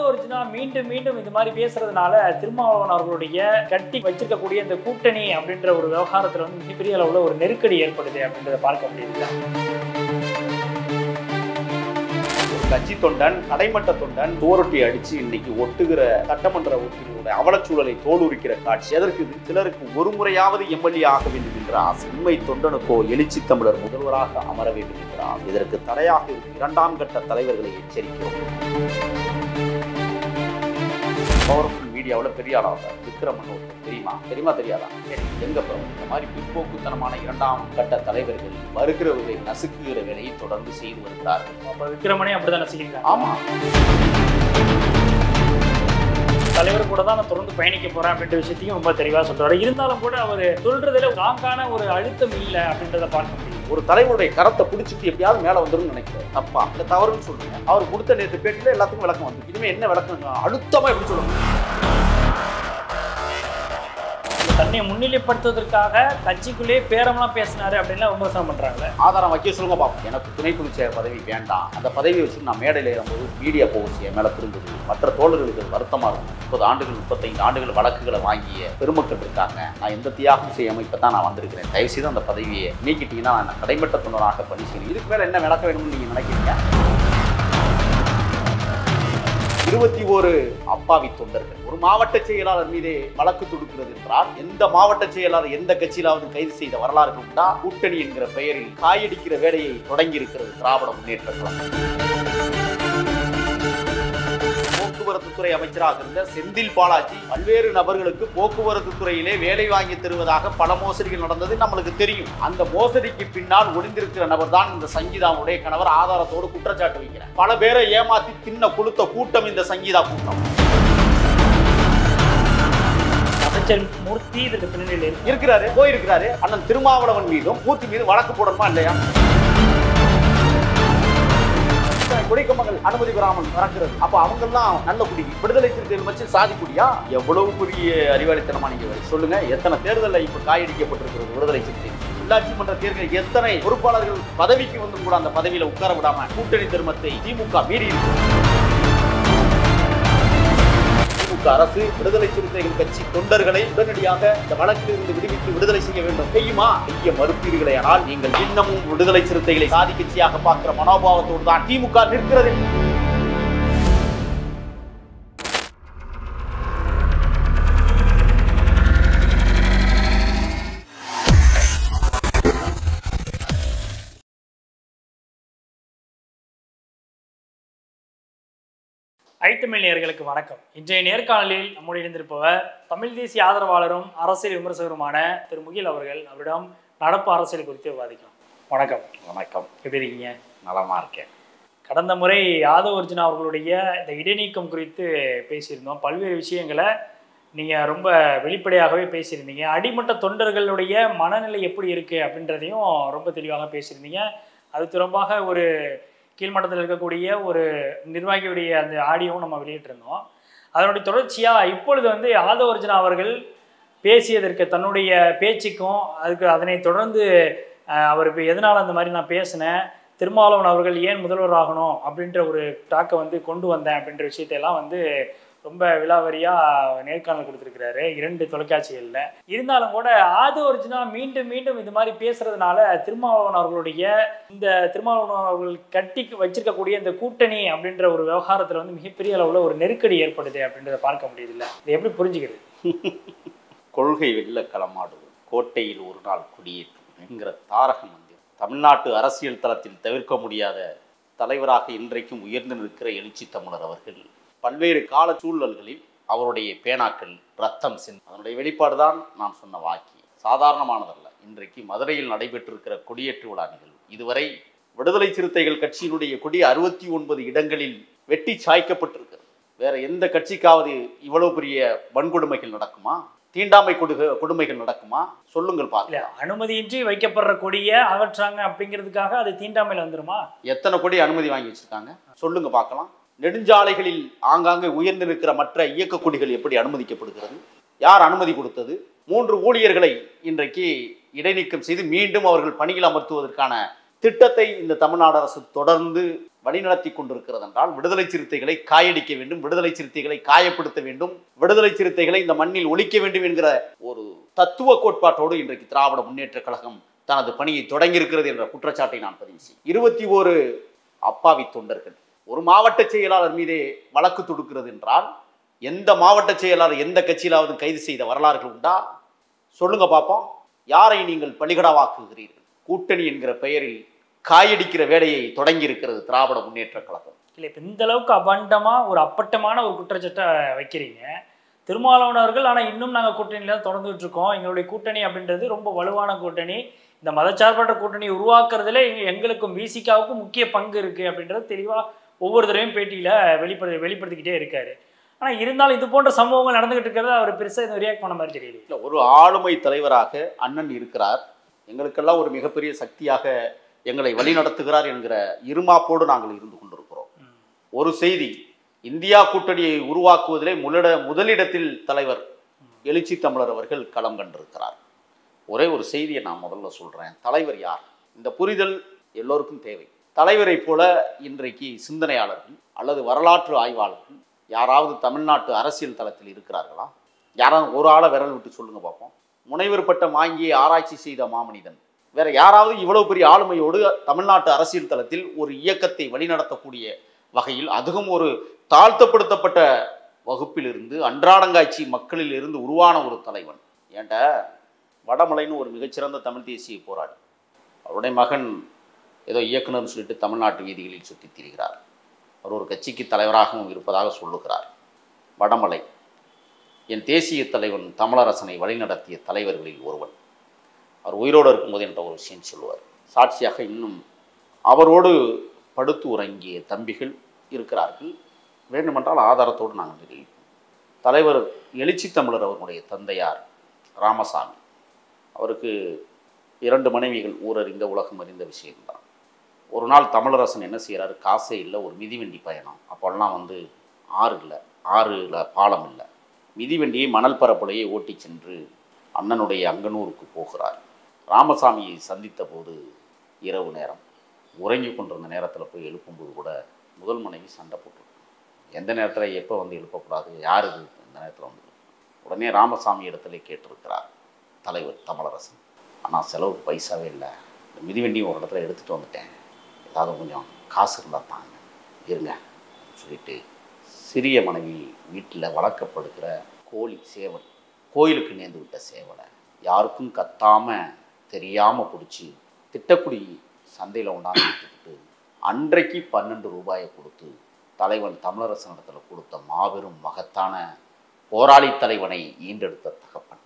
ஒரிஜினா மீண்டும் மீண்டும் இந்த மாதிரி பேசுறதுனால திருமாவளவன் அவர்களுடைய கட்டி வச்சிருக்கக்கூடிய இந்த கூட்டணி அப்படின்ற ஒரு விவகாரத்துல வந்து மிகப்பெரிய அளவுல ஒரு நெருக்கடி ஏற்படுது அப்படின்றத பார்க்க முடியுது. கட்சி தொண்டன் கடைமட்ட தொண்டன் தோரொட்டி அடிச்சு இன்னைக்கு ஒட்டுகிற சட்டமன்ற உறுப்பினருடைய அவலச்சூழலை தோலுரிக்கிற காட்சி எதற்கு? சிலருக்கு ஒரு முறையாவது எம்எல்ஏ ஆக வேண்டும் என்ற ஆசை. உண்மை தொண்டனுக்கோ எழுச்சி தமிழர் முதல்வராக அமர வேண்டும் என்கிறார். இதற்கு தடையாக இருக்கும் இரண்டாம் கட்ட தலைவர்களை எச்சரிக்கிறோம். பவர்ஃபுல் மீடியாவில் பெரிய ஆளாக விக்ரமன் தெரியுமா தெரியாதா? எங்க இந்த மாதிரி பிற்போக்குத்தனமான இரண்டாம் கட்ட தலைவர்கள் வருகிறவர்களை நசுக்குகிற வேலையை தொடர்ந்து செய்து வருகிறார்கள். அப்ப விக்ரமனே அப்படிதான் நசுக்கிறாங்க. ஆமா, தலைவர் கூட தான் நான் தொடர்ந்து பயணிக்க போறேன் அப்படின்ற விஷயத்தையும் ரொம்ப தெளிவா சொல்றாரு. இருந்தாலும் கூட அவர் சொல்றதுல ராங்கான ஒரு அழுத்தம் இல்லை அப்படின்றத பார்க்க முடியும். ஒரு தலைவருடைய கரத்தை பிடிச்சிட்டு எப்படியாவது மேல வந்துடும் நினைக்கிறேன். தப்பா இல்ல தவறுன்னு சொல்லுங்க. அவர் கொடுத்த நேற்று பேட்டில எல்லாத்துக்கும் விளக்கம் வந்து இனிமே என்ன விளக்கம் அழுத்தமா எப்படி சொல்லணும்? தன்னை முன்னிலைப்படுத்துவதற்காக கட்சிக்குள்ளேயே பேரம்லாம் பேசினாரு அப்படின்னு விமர்சனம் பண்றாங்க. ஆதாரம் வைக்க சொல்லுங்க பாப்போம். எனக்கு துணை பொதுச்செயலர் பதவி வேண்டாம், அந்த பதவியை வச்சு நான் மேடையில் ஏறும்போது மீடியா போச்சு என் மேல திரும்புது. மற்ற தோழர்களுக்கு வருத்தமா இருக்கும். 30 ஆண்டுகள் 35 ஆண்டுகள் வழக்குகளை வாங்கிய பெருமக்கள் இருக்காங்க. நான் எந்த தியாகம் செய்யாம இப்பதான் நான் வந்திருக்கிறேன். தயவு செய்து அந்த பதவியை நீக்கிட்டீங்கன்னா நான் கடைமட்ட தொண்டராக பணி செய்யணும். இதுக்கு மேல என்ன விளக்க வேணும்னு நீங்க நினைக்கிறீங்க? 21 அப்பாவி தொண்டர்கள் ஒரு மாவட்ட செயலாளர் மீதே வழக்கு தொடுக்கிறது என்றால் எந்த மாவட்ட செயலாளர் எந்த கட்சியிலாவது கைது செய்த வரலாறு உண்டா? கூட்டணி என்கிற பெயரில் காயடிக்கிற வேலையை தொடங்கி இருக்கிறது திராவிட முன்னேற்ற கழகம். போக்குவரத்து துறை அமைச்சராக இருந்த செந்தில் பாலாஜி பல்வேறு நபர்களுக்கு போக்குவரத்து துறையிலே வேலை வாங்கி தருவதாக பல மோசடிகள் நடந்தது நம்மளுக்கு தெரியும். அந்த மோசடிக்கு பின்னால் ஒளிந்திருக்கிற நபர் தான் இந்த சங்கீதாவுடைய கணவர். ஆதாரத்தோடு குற்றச்சாட்டு வைக்கிறார். பல பேரை ஏமாத்தி தின்ன கொடுத்த கூட்டம் இந்த சங்கீதா கூட்டம். அமைச்சர் மூர்த்தி இதுக்கு பின்னணியில் இருக்கிறாரு, போயிருக்கிறாரு. அண்ணன் திருமாவளவன் மீதும் மூர்த்தி மீது வழக்கு போடணுமா இல்லையா? கொடிக்கம்பங்கள் அனுமதி பெறாமல் நடக்கிறது. அப்ப அவங்க எல்லாம் நல்ல குடி, விடுதலை சிறுத்தைகள் வச்சு சாதி குடியா? எவ்வளவு பெரிய அறிவாளித்தனமா நீங்க சொல்லுங்க. எத்தனை தேர்தலில் இப்ப காயடிக்கப்பட்டிருக்கிறது விடுதலை சிறுத்தைகள். உள்ளாட்சி மன்ற தேர்தலில் எத்தனை பொறுப்பாளர்கள் பதவிக்கு வந்து கூட அந்த பதவியில உட்கார விடாம கூட்டணி தர்மத்தை திமுக மீறி அரசு விடுதலை சிறுத்தைகள் கட்சி தொண்டர்களை உடனடியாக இந்த வழக்கில் இருந்து விடுவித்து விடுதலை செய்ய வேண்டும். செய்யுமா? செய்ய மறுப்பீர்களே. ஆனால் நீங்கள் இன்னமும் விடுதலை சிறுத்தைகளை சாதி கட்சியாக பார்க்கிற மனோபாவத்தோடு தான் திமுக நிற்கிறது. ஐத்தமிழ் நேயர்களுக்கு வணக்கம். இன்றைய நேர்காணலில் நம்முடைய இருந்திருப்பவர் தமிழ் தேசிய ஆதரவாளரும் அரசியல் விமர்சகருமான திரு முகில் அவர்கள். அவரிடம் நடப்பு அரசியல் குறித்து விவாதிக்கலாம். வணக்கம். வணக்கம். எப்படி இருக்கீங்க? நலமா இருக்கேன். கடந்த முறை ஒரிஜினா அவர்களுடைய இந்த இடைநீக்கம் குறித்து பேசியிருந்தோம். பல்வேறு விஷயங்களை நீங்கள் ரொம்ப வெளிப்படையாகவே பேசியிருந்தீங்க. அடிமட்ட தொண்டர்களுடைய மனநிலை எப்படி இருக்குது அப்படின்றதையும் ரொம்ப தெளிவாக பேசியிருந்தீங்க. அது தொடர்பாக ஒரு கீழ்மட்டத்தில் இருக்கக்கூடிய ஒரு நிர்வாகியுடைய அந்த ஆடியோவும் நம்ம வெளியிட்டிருந்தோம். அதனுடைய தொடர்ச்சியாக இப்பொழுது வந்து ஒரிஜினா அவர்கள் பேசியதற்கு தன்னுடைய பேச்சுக்கும் அதனை தொடர்ந்து அவர் இப்போ எதனால் அந்த மாதிரி நான் பேசினேன், திருமாவளவன் அவர்கள் ஏன் முதல்வர் ஆகணும் அப்படின்ற ஒரு டாக்கை வந்து கொண்டு வந்தேன் அப்படின்ற விஷயத்தையெல்லாம் வந்து ரொம்ப விலாவரியாக நேர்காணல் கொடுத்துருக்கிறாரு 2 தொலைக்காட்சிகளில். இருந்தாலும் கூட ஒரிஜினா மீண்டும் மீண்டும் இந்த மாதிரி பேசுறதுனால திருமாவளவன் அவர்கள் கட்டி வச்சிருக்கக்கூடிய இந்த கூட்டணி அப்படின்ற ஒரு விவகாரத்தில் வந்து மிகப்பெரிய அளவில் ஒரு நெருக்கடி ஏற்படுது அப்படின்றத பார்க்க முடியுது. இல்லை, இதை எப்படி புரிஞ்சுக்கிறது? கொள்கை வெல்ல களமாடுவது, கோட்டையில் ஒரு நாள் குடியேற்றும் என்கிற தாரக மந்திரம் தமிழ்நாட்டு அரசியல் தளத்தில் தவிர்க்க முடியாத தலைவராக இன்றைக்கும் உயர்ந்து நிற்கிற எழுச்சி தமிழர் அவர்கள் பல்வேறு கால சூழல்களில் அவருடைய பேனாக்கள் ரத்தம் சிந்தும். அதனுடைய வெளிப்பாடுதான் நான் சொன்ன வாக்கியம். சாதாரணமானதல்ல. இன்றைக்கு மதுரையில் நடைபெற்றிருக்கிற கொடியேற்று விழா நிகழ்வு இதுவரை விடுதலை சிறுத்தைகள் கட்சியினுடைய கொடி 69 இடங்களில் வெட்டி சாய்க்கப்பட்டிருக்கிறது. வேற எந்த கட்சிக்காவது இவ்வளவு பெரிய வன்கொடுமைகள் நடக்குமா? தீண்டாமை கொடுமைகள் நடக்குமா? சொல்லுங்கள் பார்க்கல. அனுமதியின்றி வைக்கப்படுற கொடியை அகற்றாங்க அப்படிங்கிறதுக்காக அது தீண்டாமையில் வந்துருமா? எத்தனை கொடி அனுமதி வாங்கி வச்சிருக்காங்க சொல்லுங்க பார்க்கலாம். நெடுஞ்சாலைகளில் ஆங்காங்கே உயர்ந்து நிற்கிற மற்ற இயக்க கொடிகள் எப்படி அனுமதிக்கப்படுகிறது? யார் அனுமதி கொடுத்தது? 3 ஊழியர்களை இன்றைக்கு இடைநீக்கம் செய்து மீண்டும் அவர்கள் பணியில் அமர்த்துவதற்கான திட்டத்தை இந்த தமிழ்நாடு அரசு தொடர்ந்து வழிநடத்தி கொண்டிருக்கிறது என்றால் விடுதலை சிறுத்தைகளை காயடிக்க வேண்டும், விடுதலை சிறுத்தைகளை காயப்படுத்த வேண்டும், விடுதலை சிறுத்தைகளை இந்த மண்ணில் ஒழிக்க வேண்டும் என்கிற ஒரு தத்துவ கோட்பாட்டோடு இன்றைக்கு திராவிட முன்னேற்ற கழகம் தனது பணியை தொடங்கியிருக்கிறது என்ற குற்றச்சாட்டை நான் பதிவு செய்கிறேன். 21 அப்பாவி தொண்டர்கள் ஒரு மாவட்ட செயலாளர் மீதே வழக்கு தொடுக்கிறது என்றால் எந்த மாவட்ட செயலாளர் எந்த கட்சியிலாவது கைது செய்த வரலாறுகள் உண்டா? சொல்லுங்க பார்ப்போம். யாரை நீங்கள் பலிகடாவாக்குகிறீர்கள்? கூட்டணி என்கிற பெயரில் காயடிக்கிற வேலையை தொடங்கி இருக்கிறது திராவிட முன்னேற்ற கழகம். இல்லை, இப்போ இந்த அளவுக்கு அபண்டமா ஒரு அப்பட்டமான ஒரு குற்றச்சாட்டை வைக்கிறீங்க திருமாவளவன். ஆனால் இன்னும் நாங்கள் கூட்டணியில தான் தொடர்ந்துட்டு இருக்கோம். எங்களுடைய கூட்டணி அப்படின்றது ரொம்ப வலுவான கூட்டணி. இந்த மதச்சார்பற்ற கூட்டணியை உருவாக்குறதுல எங்களுக்கும் விசிகாவுக்கும் முக்கிய பங்கு இருக்கு அப்படின்றது தெளிவாக ஒவ்வொரு தடவையும் பேட்டியில வெளிப்படுத்திக்கிட்டே இருக்காரு. ஆனால் இருந்தாலும் இது போன்ற சம்பவங்கள் நடந்துகிட்டு இருக்கிறத அவர் பெருசாக ரியாக்ட் பண்ண மாதிரி தெரியல. இல்லை, ஒரு ஆளுமை தலைவராக அண்ணன் இருக்கிறார், எங்களுக்கெல்லாம் ஒரு மிகப்பெரிய சக்தியாக எங்களை வழிநடத்துகிறார் என்கிற இருமாப்போடு நாங்கள் இருந்து கொண்டிருக்கிறோம். ஒரு செய்தி, இந்தியா கூட்டணியை உருவாக்குவதிலே முதலிடத்தில் தலைவர் எழுச்சி தமிழர் அவர்கள் களம் கண்டிருக்கிறார். ஒரே ஒரு செய்தியை நான் முதல்ல சொல்றேன். தலைவர் யார்? இந்த புரிதல் எல்லோருக்கும் தேவை. தலைவரை போல இன்றைக்கு சிந்தனையாளர்கள் அல்லது வரலாற்று ஆய்வாளர்கள் யாராவது தமிழ்நாட்டு அரசியல் தளத்தில் இருக்கிறார்களா? யாராவது ஒரு ஆளை விரல் விட்டு சொல்லுங்க பார்ப்போம். முனைவர் பட்டம் வாங்கி ஆராய்ச்சி செய்த மாமனிதன் வேற யாராவது இவ்வளவு பெரிய ஆளுமையோடு தமிழ்நாட்டு அரசியல் தளத்தில் ஒரு இயக்கத்தை வழிநடத்தக்கூடிய வகையில், அதுவும் ஒரு தாழ்த்தப்படுத்தப்பட்ட வகுப்பிலிருந்து அன்றாடங்காட்சி மக்களில் இருந்து உருவான ஒரு தலைவன். ஏன்ட வடமலைன்னு ஒரு மிகச்சிறந்த தமிழ் தேசிய போராளி, அவருடைய மகன் ஏதோ இயக்குனர்னு சொல்லிட்டு தமிழ்நாட்டு வீதிகளில் சுற்றி திரிகிறார். அவர் ஒரு கட்சிக்கு தலைவராகவும் இருப்பதாக சொல்லுகிறார். வடமலை என் தேசிய தலைவன் தமிழரசனை வழிநடத்திய தலைவர்களில் ஒருவன். அவர் உயிரோடு இருக்கும்போது என்ற ஒரு விஷயம் சொல்லுவார். சாட்சியாக இன்னும் அவரோடு படுத்து உறங்கிய தம்பிகள் இருக்கிறார்கள். வேண்டுமென்றால் ஆதாரத்தோடு நாங்கள் தெரிவிப்போம். தலைவர் எழுச்சி தமிழர் அவருடைய தந்தையார் ராமசாமி, அவருக்கு 2 மனைவிகள், ஊரறிந்த உலகம் அறிந்த விஷயம்தான். ஒரு நாள் தமிழரசன் என்ன செய்கிறாரு, காசே இல்லை, ஒரு மிதிவண்டி பயணம். அப்போல்லாம் ஆறு இல்லை, ஆறுல பாலம் இல்லை. மிதிவண்டியை மணல் பரப்புலையை ஓட்டி சென்று அண்ணனுடைய அங்கனூருக்கு போகிறார். ராமசாமியை சந்தித்த போது இரவு நேரம், உறங்கி கொண்டிருந்த நேரத்தில் போய் எழுப்பும்போது கூட முதல் மனைவி சண்டை போட்டு, எந்த நேரத்தில் எப்போ எழுப்பக்கூடாது, யார் இது இந்த நேரத்தில் உடனே ராமசாமி இடத்துல கேட்டிருக்கிறார் தலைவர் தமிழரசன், ஆனால் செலவுக்கு பைசாவே இல்லை, இந்த மிதிவண்டியும் ஒரு இடத்துல எடுத்துகிட்டு வந்துட்டேன், ஏதாவது கொஞ்சம் காசு இருந்தால் தாங்க இருங்க சொல்லிட்டு சிறிய மனைவி வீட்டில் வளர்க்கப்படுகிற கோழி சேவல், கோயிலுக்கு நேர்ந்து விட்ட சேவலை யாருக்கும் கத்தாமல் தெரியாமல் பிடிச்சி திட்டக்குடி சந்தையில் உண்டாந்து விட்டுக்கிட்டு அன்றைக்கு 12 ரூபாயை கொடுத்து தலைவன் தமிழரசன் இடத்துல கொடுத்த மாபெரும் மகத்தான போராளி தலைவனை ஈண்டெடுத்த தகப்பன்.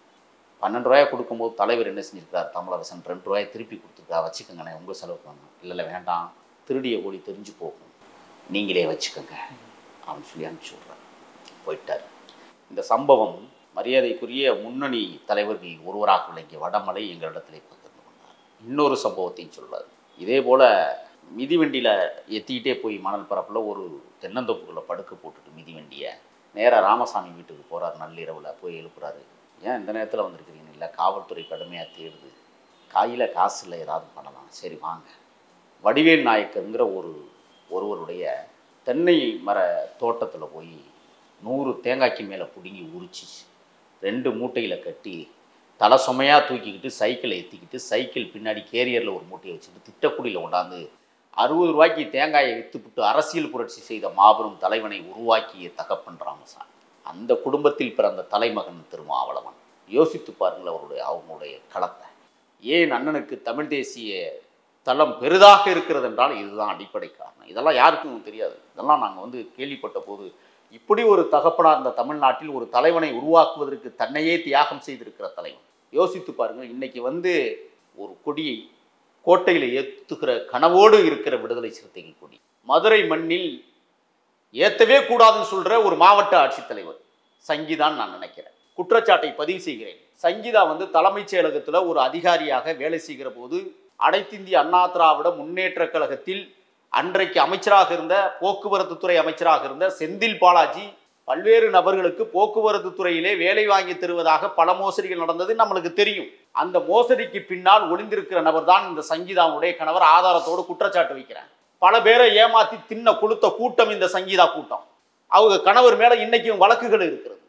12 ரூபாயை கொடுக்கும்போது தலைவர் என்ன செஞ்சிருக்கார், தமிழரசன் 2 ரூபாயை திருப்பி கொடுத்துருக்கா, வச்சுக்கோங்கண்ணே உங்கள் செலவுக்கு வேணும். இல்லை வேண்டாம், திருடிய கோழி தெரிஞ்சு போகும், நீங்களே வச்சுக்கோங்க அப்படின்னு சொல்லி அனுப்பிச்சி விட்றார். போயிட்டார். இந்த சம்பவம் மரியாதைக்குரிய முன்னணி தலைவர்கள் ஒருவராக விளங்கிய வடமலை எங்களிடத்திலே பகிர்ந்து கொண்டார். இன்னொரு சம்பவத்தையும் சொல்றார். இதே போல் மிதிவண்டியில் எத்திக்கிட்டே போய் மணல் பரப்பில் ஒரு தென்னந்தோப்புகளில் படுக்க போட்டுட்டு மிதிவண்டியை நேராக ராமசாமி வீட்டுக்கு போகிறார். நள்ளிரவில் போய் எழுப்புறாரு. ஏன் இந்த நேரத்தில் வந்திருக்கிறீங்க? இல்லை, காவல்துறை கடுமையாக தேடுது, கையில் காசு இல்லை, ஏதாவது பண்ணலாம். சரி வாங்க. வடிவேல் நாயக்கருங்கிற ஒருவருடைய தென்னை மர தோட்டத்தில் போய் 100 தேங்காய்க்கு மேலே பிடுங்கி உரிச்சு 2 மூட்டையில் கட்டி தலை சுமையாக தூக்கிக்கிட்டு சைக்கிளை ஏற்றிக்கிட்டு சைக்கிள் பின்னாடி கேரியரில் ஒரு மூட்டையை வச்சுட்டு திட்டக்குடியில் கொண்டாந்து 60 ரூபாய்க்கு தேங்காயை விற்றுப்புட்டு அரசியல் புரட்சி செய்த மாபெரும் தலைவனை உருவாக்கிய தகப்பன் ராமசாமி. அந்த குடும்பத்தில் பிறந்த தலைமகன் திருமாவளவன். யோசித்து பாருங்கள் அவங்களுடைய களத்தை. ஏன் அண்ணனுக்கு தமிழ் தேசிய தளம் பெரிதாக இருக்கிறது என்றால் இதுதான் அடிப்படை காரணம். இதெல்லாம் யாருக்கும் தெரியாது. இதெல்லாம் நாங்கள் கேள்விப்பட்ட போது இப்படி ஒரு தகப்பனாக இருந்த தமிழ்நாட்டில் ஒரு தலைவனை உருவாக்குவதற்கு தன்னையே தியாகம் செய்திருக்கிற தலைவன். யோசித்து பாருங்கள். இன்னைக்கு ஒரு கொடியை கோட்டையில் ஏற்றுகிற கனவோடு இருக்கிற விடுதலை சிறுத்தைகள் கொடி மதுரை மண்ணில் ஏற்றவே கூடாதுன்னு சொல்ற ஒரு மாவட்ட ஆட்சித்தலைவர் சங்கீதான் நான் நினைக்கிறேன். குற்றச்சாட்டை பதிவு செய்கிறேன். சங்கீதா தலைமைச் செயலகத்தில் ஒரு அதிகாரியாக வேலை செய்கிற போது அனைத்திந்திய அண்ணா திராவிட முன்னேற்ற கழகத்தில் அன்றைக்கு அமைச்சராக இருந்த போக்குவரத்து துறை அமைச்சராக இருந்த செந்தில் பாலாஜி பல்வேறு நபர்களுக்கு போக்குவரத்து துறையிலே வேலை வாங்கி தருவதாக பல மோசடிகள் நடந்தது நம்மளுக்கு தெரியும். அந்த மோசடிக்கு பின்னால் ஒளிந்திருக்கிற நபர் தான் இந்த சங்கீதாவுடைய கணவர். ஆதாரத்தோடு குற்றச்சாட்டு வைக்கிறேன். பல பேரை ஏமாத்தி தின்ன கொளுத்த கூட்டம் இந்த சங்கீதா கூட்டம். அவங்க கணவர் மேல இன்னைக்கும் வழக்குகள் இருக்கிறது.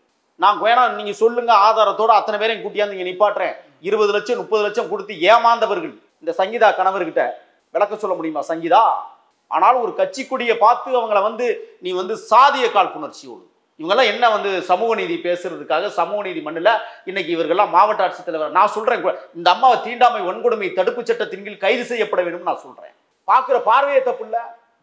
நான் வேணா நீங்க சொல்லுங்க, ஆதாரத்தோட அத்தனை பேரையும் கூட்டியாந்து இங்க நிப்பாட்டுறேன். 20 லட்சம் 30 லட்சம் கொடுத்து ஏமாந்தவர்கள் இந்த சங்கீதா கணவர்கிட்ட விளக்க சொல்ல முடியுமா சங்கீதா? ஆனால் ஒரு கட்சி கொடியை பார்த்து அவங்கள நீ சாதிய காழ்ப்புணர்ச்சியோடு இவங்கெல்லாம் என்ன சமூக நீதி பேசுறதுக்காக சமூக நீதி மண்ணில் இன்னைக்கு இவர்கள்லாம் மாவட்ட ஆட்சித்தலைவர். நான் சொல்றேன், இந்த அம்மாவை தீண்டாமை வன்கொடுமை தடுப்பு சட்டத்தின் கீழ் கைது செய்யப்பட வேண்டும் நான் சொல்றேன். பார்க்கிற பார்வையை தப்பு இல்ல.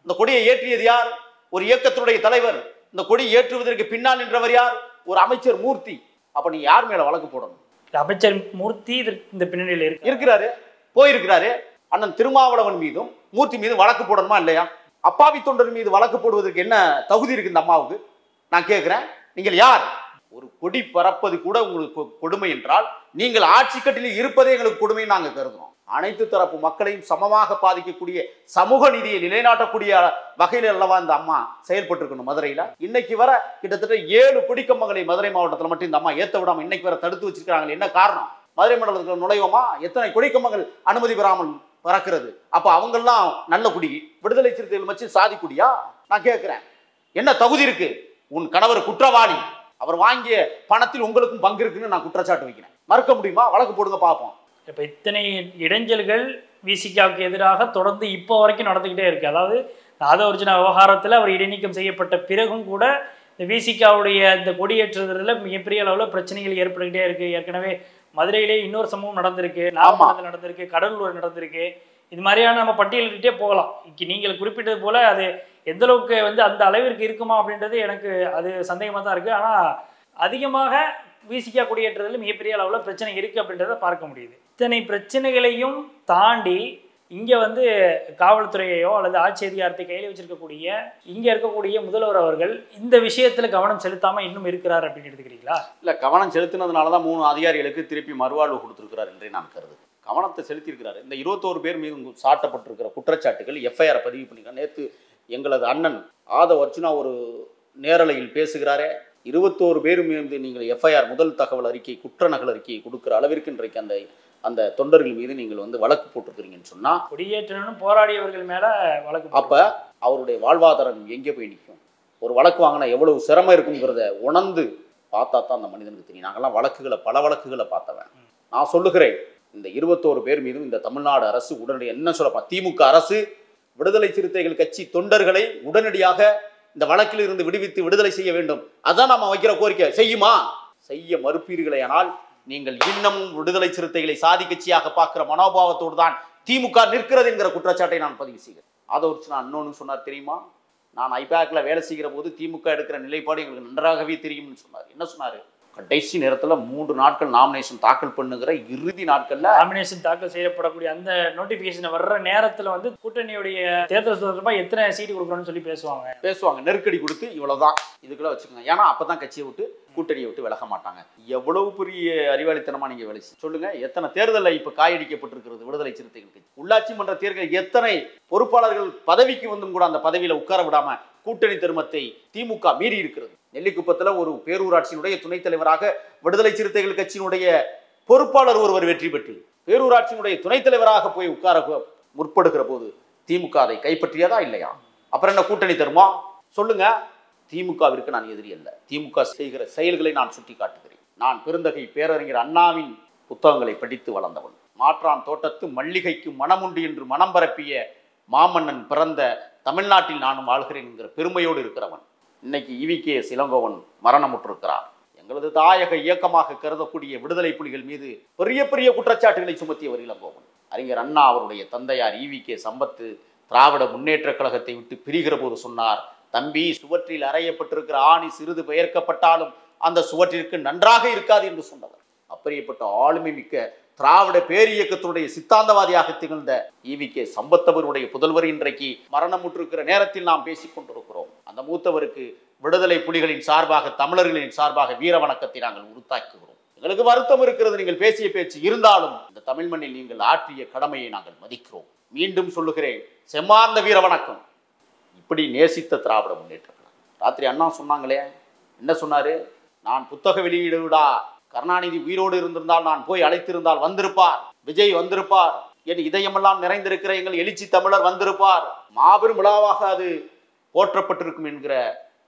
இந்த கொடியை ஏற்றியது யார்? ஒரு இயக்கத்துடைய தலைவர். இந்த கொடி ஏற்றுவதற்கு பின்னால் நின்றவர் யார்? ஒரு அமைச்சர் மூர்த்தி. அப்ப நீ யார் மேல வழக்கு போடணும்? அமைச்சர் மூர்த்தி இந்த பின்னணியில் இருக்கிறாரு, போயிருக்கிறாரு. அண்ணன் திருமாவளவன் மீதும் மூர்த்தி மீது வழக்கு போடணுமா இல்லையா? அப்பாவி தொண்டர் மீது வழக்கு போடுவதற்கு என்ன தகுதி இருக்கு இந்த அம்மாவுக்கு? நான் கேட்கிறேன், நீங்கள் யார்? ஒரு கொடி பறப்பது கூட உங்களுக்கு கொடுமை என்றால் நீங்கள் ஆட்சி கட்டிலில் இருப்பதே எங்களுக்கு கொடுமை நாங்க கருதுறோம். அனைத்து தரப்பு மக்களையும் சமமாக பாதிக்கக்கூடிய சமூக நீதியை நிலைநாட்டக்கூடிய வகையில் அல்லவா இந்த அம்மா செயல்பட்டு இருக்கணும். மதுரையில இன்னைக்கு வர கிட்டத்தட்ட 7 கொடிக்கம்பங்களை மதுரை மாவட்டத்தில் மட்டும் இந்த அம்மா ஏத்த விடாம இன்னைக்கு வர தடுத்து வச்சிருக்காங்க. என்ன காரணம்? மதுரை மண்டலத்தில் நுழைவோமா? எத்தனை கொடிக்கம்பங்கள் அனுமதி பெறாமல் பறக்கிறது? அப்ப அவங்கெல்லாம் நல்ல குடி, விடுதலை சிறுத்தைகள் வச்சு சாதி குடியா? நான் கேட்கிறேன், என்ன தகுதி இருக்கு? உன் கணவர் குற்றவாளி, அவர் வாங்கிய பணத்தில் உங்களுக்கும் பங்கு இருக்குன்னு நான் குற்றச்சாட்டு வைக்கிறேன். மறுக்க முடியுமா? வழக்கு போடுங்க பார்ப்போம். இப்போ இத்தனை இடைஞ்சல்கள் விசிகாவுக்கு எதிராக தொடர்ந்து இப்போ வரைக்கும் நடந்துக்கிட்டே இருக்கு. அதாவது ஆதவர்ஜுனா விவகாரத்தில் அவர் இடைநீக்கம் செய்யப்பட்ட பிறகும் கூட இந்த விசிகாவுடைய இந்த கொடியேற்றுறதுல மிகப்பெரிய அளவில் பிரச்சனைகள் ஏற்பட்டுக்கிட்டே இருக்கு. ஏற்கனவே மதுரையிலே இன்னொரு சம்பவம் நடந்திருக்கு, நாகப்பட்டினத்தில் நடந்திருக்கு, கடலூர் நடந்திருக்கு. இது மாதிரியான நம்ம பட்டியலிட்டே போகலாம். நீங்கள் குறிப்பிட்டது போல அது எந்த அளவுக்கு அந்த அளவிற்கு இருக்குமா அப்படின்றது எனக்கு அது சந்தேகமாக தான் இருக்குது. ஆனால் அதிகமாக விசிகா குடியேற்றதில் மிகப்பெரிய அளவில் பிரச்சனை இருக்குது அப்படின்றத பார்க்க முடியுது. இத்தனை பிரச்சனைகளையும் தாண்டி இங்கே காவல்துறையோ அல்லது ஆட்சி அதிகாரத்தை கையில் வச்சிருக்கக்கூடிய இங்கே இருக்கக்கூடிய முதல்வர் அவர்கள் இந்த விஷயத்தில் கவனம் செலுத்தாமல் இன்னும் இருக்கிறார் அப்படின்னு எடுத்துக்கிறீங்களா? இல்லை, கவனம் செலுத்தினதுனால தான் 3 அதிகாரிகளுக்கு திருப்பி மறுவாழ்வு கொடுத்துருக்கிறார் என்றே நான் கருது. கவனத்தை செலுத்தியிருக்கிறார். இந்த 21 பேர் மீது சாட்டப்பட்டிருக்கிற குற்றச்சாட்டுகள் எஃப்ஐஆர் பதிவு பண்ணிக்கிறார். நேற்று எங்களது அண்ணன் ஆதவர்ஜுனா ஒரு நேரலையில் பேசுகிறாரே, 21 பேர் மீது நீங்கள் எஃப்ஐஆர் முதல் தகவல் அறிக்கை குற்ற நகல் அறிக்கையை கொடுக்குற அளவிற்கு இன்றைக்கு அந்த தொண்டர்கள் மீது நீங்கள் வழக்கு போட்டிருக்கிறீங்கன்னு சொன்னா குடியேற்றணும் போராடியவர்கள் மேல வழக்கு. அப்ப அவருடைய வாழ்வாதாரம் எங்கே போய் நிற்கும்? ஒரு வழக்கு வாங்கினா எவ்வளவு சிரமம் இருக்குங்கிறத உணர்ந்து பார்த்தா தான் அந்த மனிதனுக்கு தெரியும். நாங்கெல்லாம் பல வழக்குகளை பார்த்தவன். நான் சொல்லுகிறேன், இந்த 21 பேர் மீதும் இந்த தமிழ்நாடு அரசு உடனடியாக என்ன சொல்லப்பா, திமுக அரசு விடுதலை சிறுத்தைகள் கட்சி தொண்டர்களை உடனடியாக இந்த வழக்கில் இருந்து விடுவித்து விடுதலை செய்ய வேண்டும். அதான் நம்ம வைக்கிற கோரிக்கை. செய்யுமா? செய்ய மறுப்பீர்களே ஆனால் நீங்கள் இன்னமும் விடுதலை சிறுத்தைகளை சாதி கட்சியாக பார்க்கிற மனோபாவத்தோடு தான் திமுக நிற்கிறது என்கிற குற்றச்சாட்டை நான் பதிவு செய்கிறேன். அதை வச்சு நான் இன்னொன்று சொன்னார் தெரியுமா? நான் ஐபேக்ல வேலை செய்கிற போது திமுக எடுக்கிற நிலைப்பாடு எங்களுக்கு நன்றாகவே தெரியும்னு சொன்னார். என்ன சொன்னாரு? கடைசி நேரத்தில் 3 நாட்கள் நாமினேஷன் தாக்கல் பண்ணுகிற இறுதி நாட்கள்ல நாமினேஷன் தாக்கல் செய்யப்படக்கூடிய அந்த நோட்டிபிகேஷன் வர்ற நேரத்தில் கூட்டணியுடைய தேர்தல் தொடர்பாக எத்தனை சீட்டு கொடுக்கணும்னு சொல்லி பேசுவாங்க. நெருக்கடி கொடுத்து இவ்வளவுதான் இதுக்குள்ள வச்சுக்கோங்க. ஏன்னா அப்பதான் கட்சியை விட்டு கூட்டணியை விட்டு விலக மாட்டாங்க. எவ்வளவு பெரிய அறிவாளித்தனமா நீங்க வேலை சொல்லுங்க. எத்தனை தேர்தலில் இப்ப காயடிக்கப்பட்டிருக்கிறது விடுதலை சிறுத்தைகள் கட்சி. உள்ளாட்சி மன்ற தேர்தல் எத்தனை பொறுப்பாளர்கள் பதவிக்கு வந்தும் கூட அந்த பதவியில உட்கார விடாம கூட்டணி தர்மத்தை திமுக மீறி இருக்கிறது. நெல்லிக்குப்பத்தில் ஒரு பேரூராட்சியினுடைய துணைத் தலைவராக விடுதலை சிறுத்தைகள் கட்சியினுடைய பொறுப்பாளர் ஒருவர் வெற்றி பெற்று பேரூராட்சியினுடைய துணைத் தலைவராக போய் உட்கார முற்படுகிற போது திமுக அதை கைப்பற்றியதா இல்லையா? அப்புறம் என்ன கூட்டணி தருமா? சொல்லுங்க. திமுகவிற்கு நான் எதிரி அல்ல. திமுக செய்கிற செயல்களை நான் சுட்டி காட்டுகிறேன். நான் பெருந்தகை பேரறிஞர் அண்ணாவின் புத்தகங்களை படித்து வளர்ந்தவன். மாற்றான் தோட்டத்து மல்லிகைக்கு மனமுண்டு என்று மனம் பரப்பிய மாமன்னன் பிறந்த தமிழ்நாட்டில் நானும் வாழ்கிறேன் என்கிற பெருமையோடு இருக்கிறவன். இன்னைக்கு EVK இளங்கோவன் மரணமுற்றிருக்கிறார். எங்களது தாயக இயக்கமாக கருதக்கூடிய விடுதலை புலிகள் மீது பெரிய பெரிய குற்றச்சாட்டுகளை சுமத்தியவர் இளங்கோவன். அறிஞர் அண்ணா அவருடைய தந்தையார் EVK சம்பத்து திராவிட முன்னேற்ற கழகத்தை விட்டு பிரிகிற போது சொன்னார், தம்பி, சுவற்றில் அறையப்பட்டிருக்கிற ஆணி சிறிது பெயர்க்கப்பட்டாலும் அந்த சுவற்றிற்கு நன்றாக இருக்காது என்று சொன்னவர். அப்படிப்பட்ட ஆளுமை மிக்க திராவிட பேரியக்கத்தினுடைய சித்தாந்தவாதியாக திகழ்ந்த EVK சம்பத்தவருடைய புதல்வர் இன்றைக்கு மரணமுற்றிருக்கிற நேரத்தில் நாம் பேசிக் கொண்டிருக்கிறோம். அந்த மூத்தவருக்கு விடுதலை புலிகளின் சார்பாக தமிழர்களின் சார்பாக வீர வணக்கத்தை நாங்கள் உறுத்தாக்குகிறோம். எங்களுக்கு வருத்தம் இருக்கிறது நீங்கள் பேசிய பேச்சு இருந்தாலும் இந்த தமிழ் மண்ணில் நீங்கள் ஆற்றிய கடமையை நாங்கள் மதிக்கிறோம். மீண்டும் சொல்லுகிறேன், செம்மார்ந்த வீர வணக்கம். இப்படி நேசித்த திராவிட முன்னேற்ற கழகம். ராத்திரி அண்ணா சொன்னாங்களே, என்ன சொன்னாரு? நான் புத்தக வெளியீடு விழா கருணாநிதி உயிரோடு இருந்திருந்தால் நான் போய் அழைத்திருந்தால் வந்திருப்பார், விஜய் வந்திருப்பார், என் இதயமெல்லாம் நிறைந்திருக்கிற எங்கள் எழுச்சி தமிழர் வந்திருப்பார், மாபெரும் விழாவாக அது போற்றப்பட்டிருக்கும் என்கிற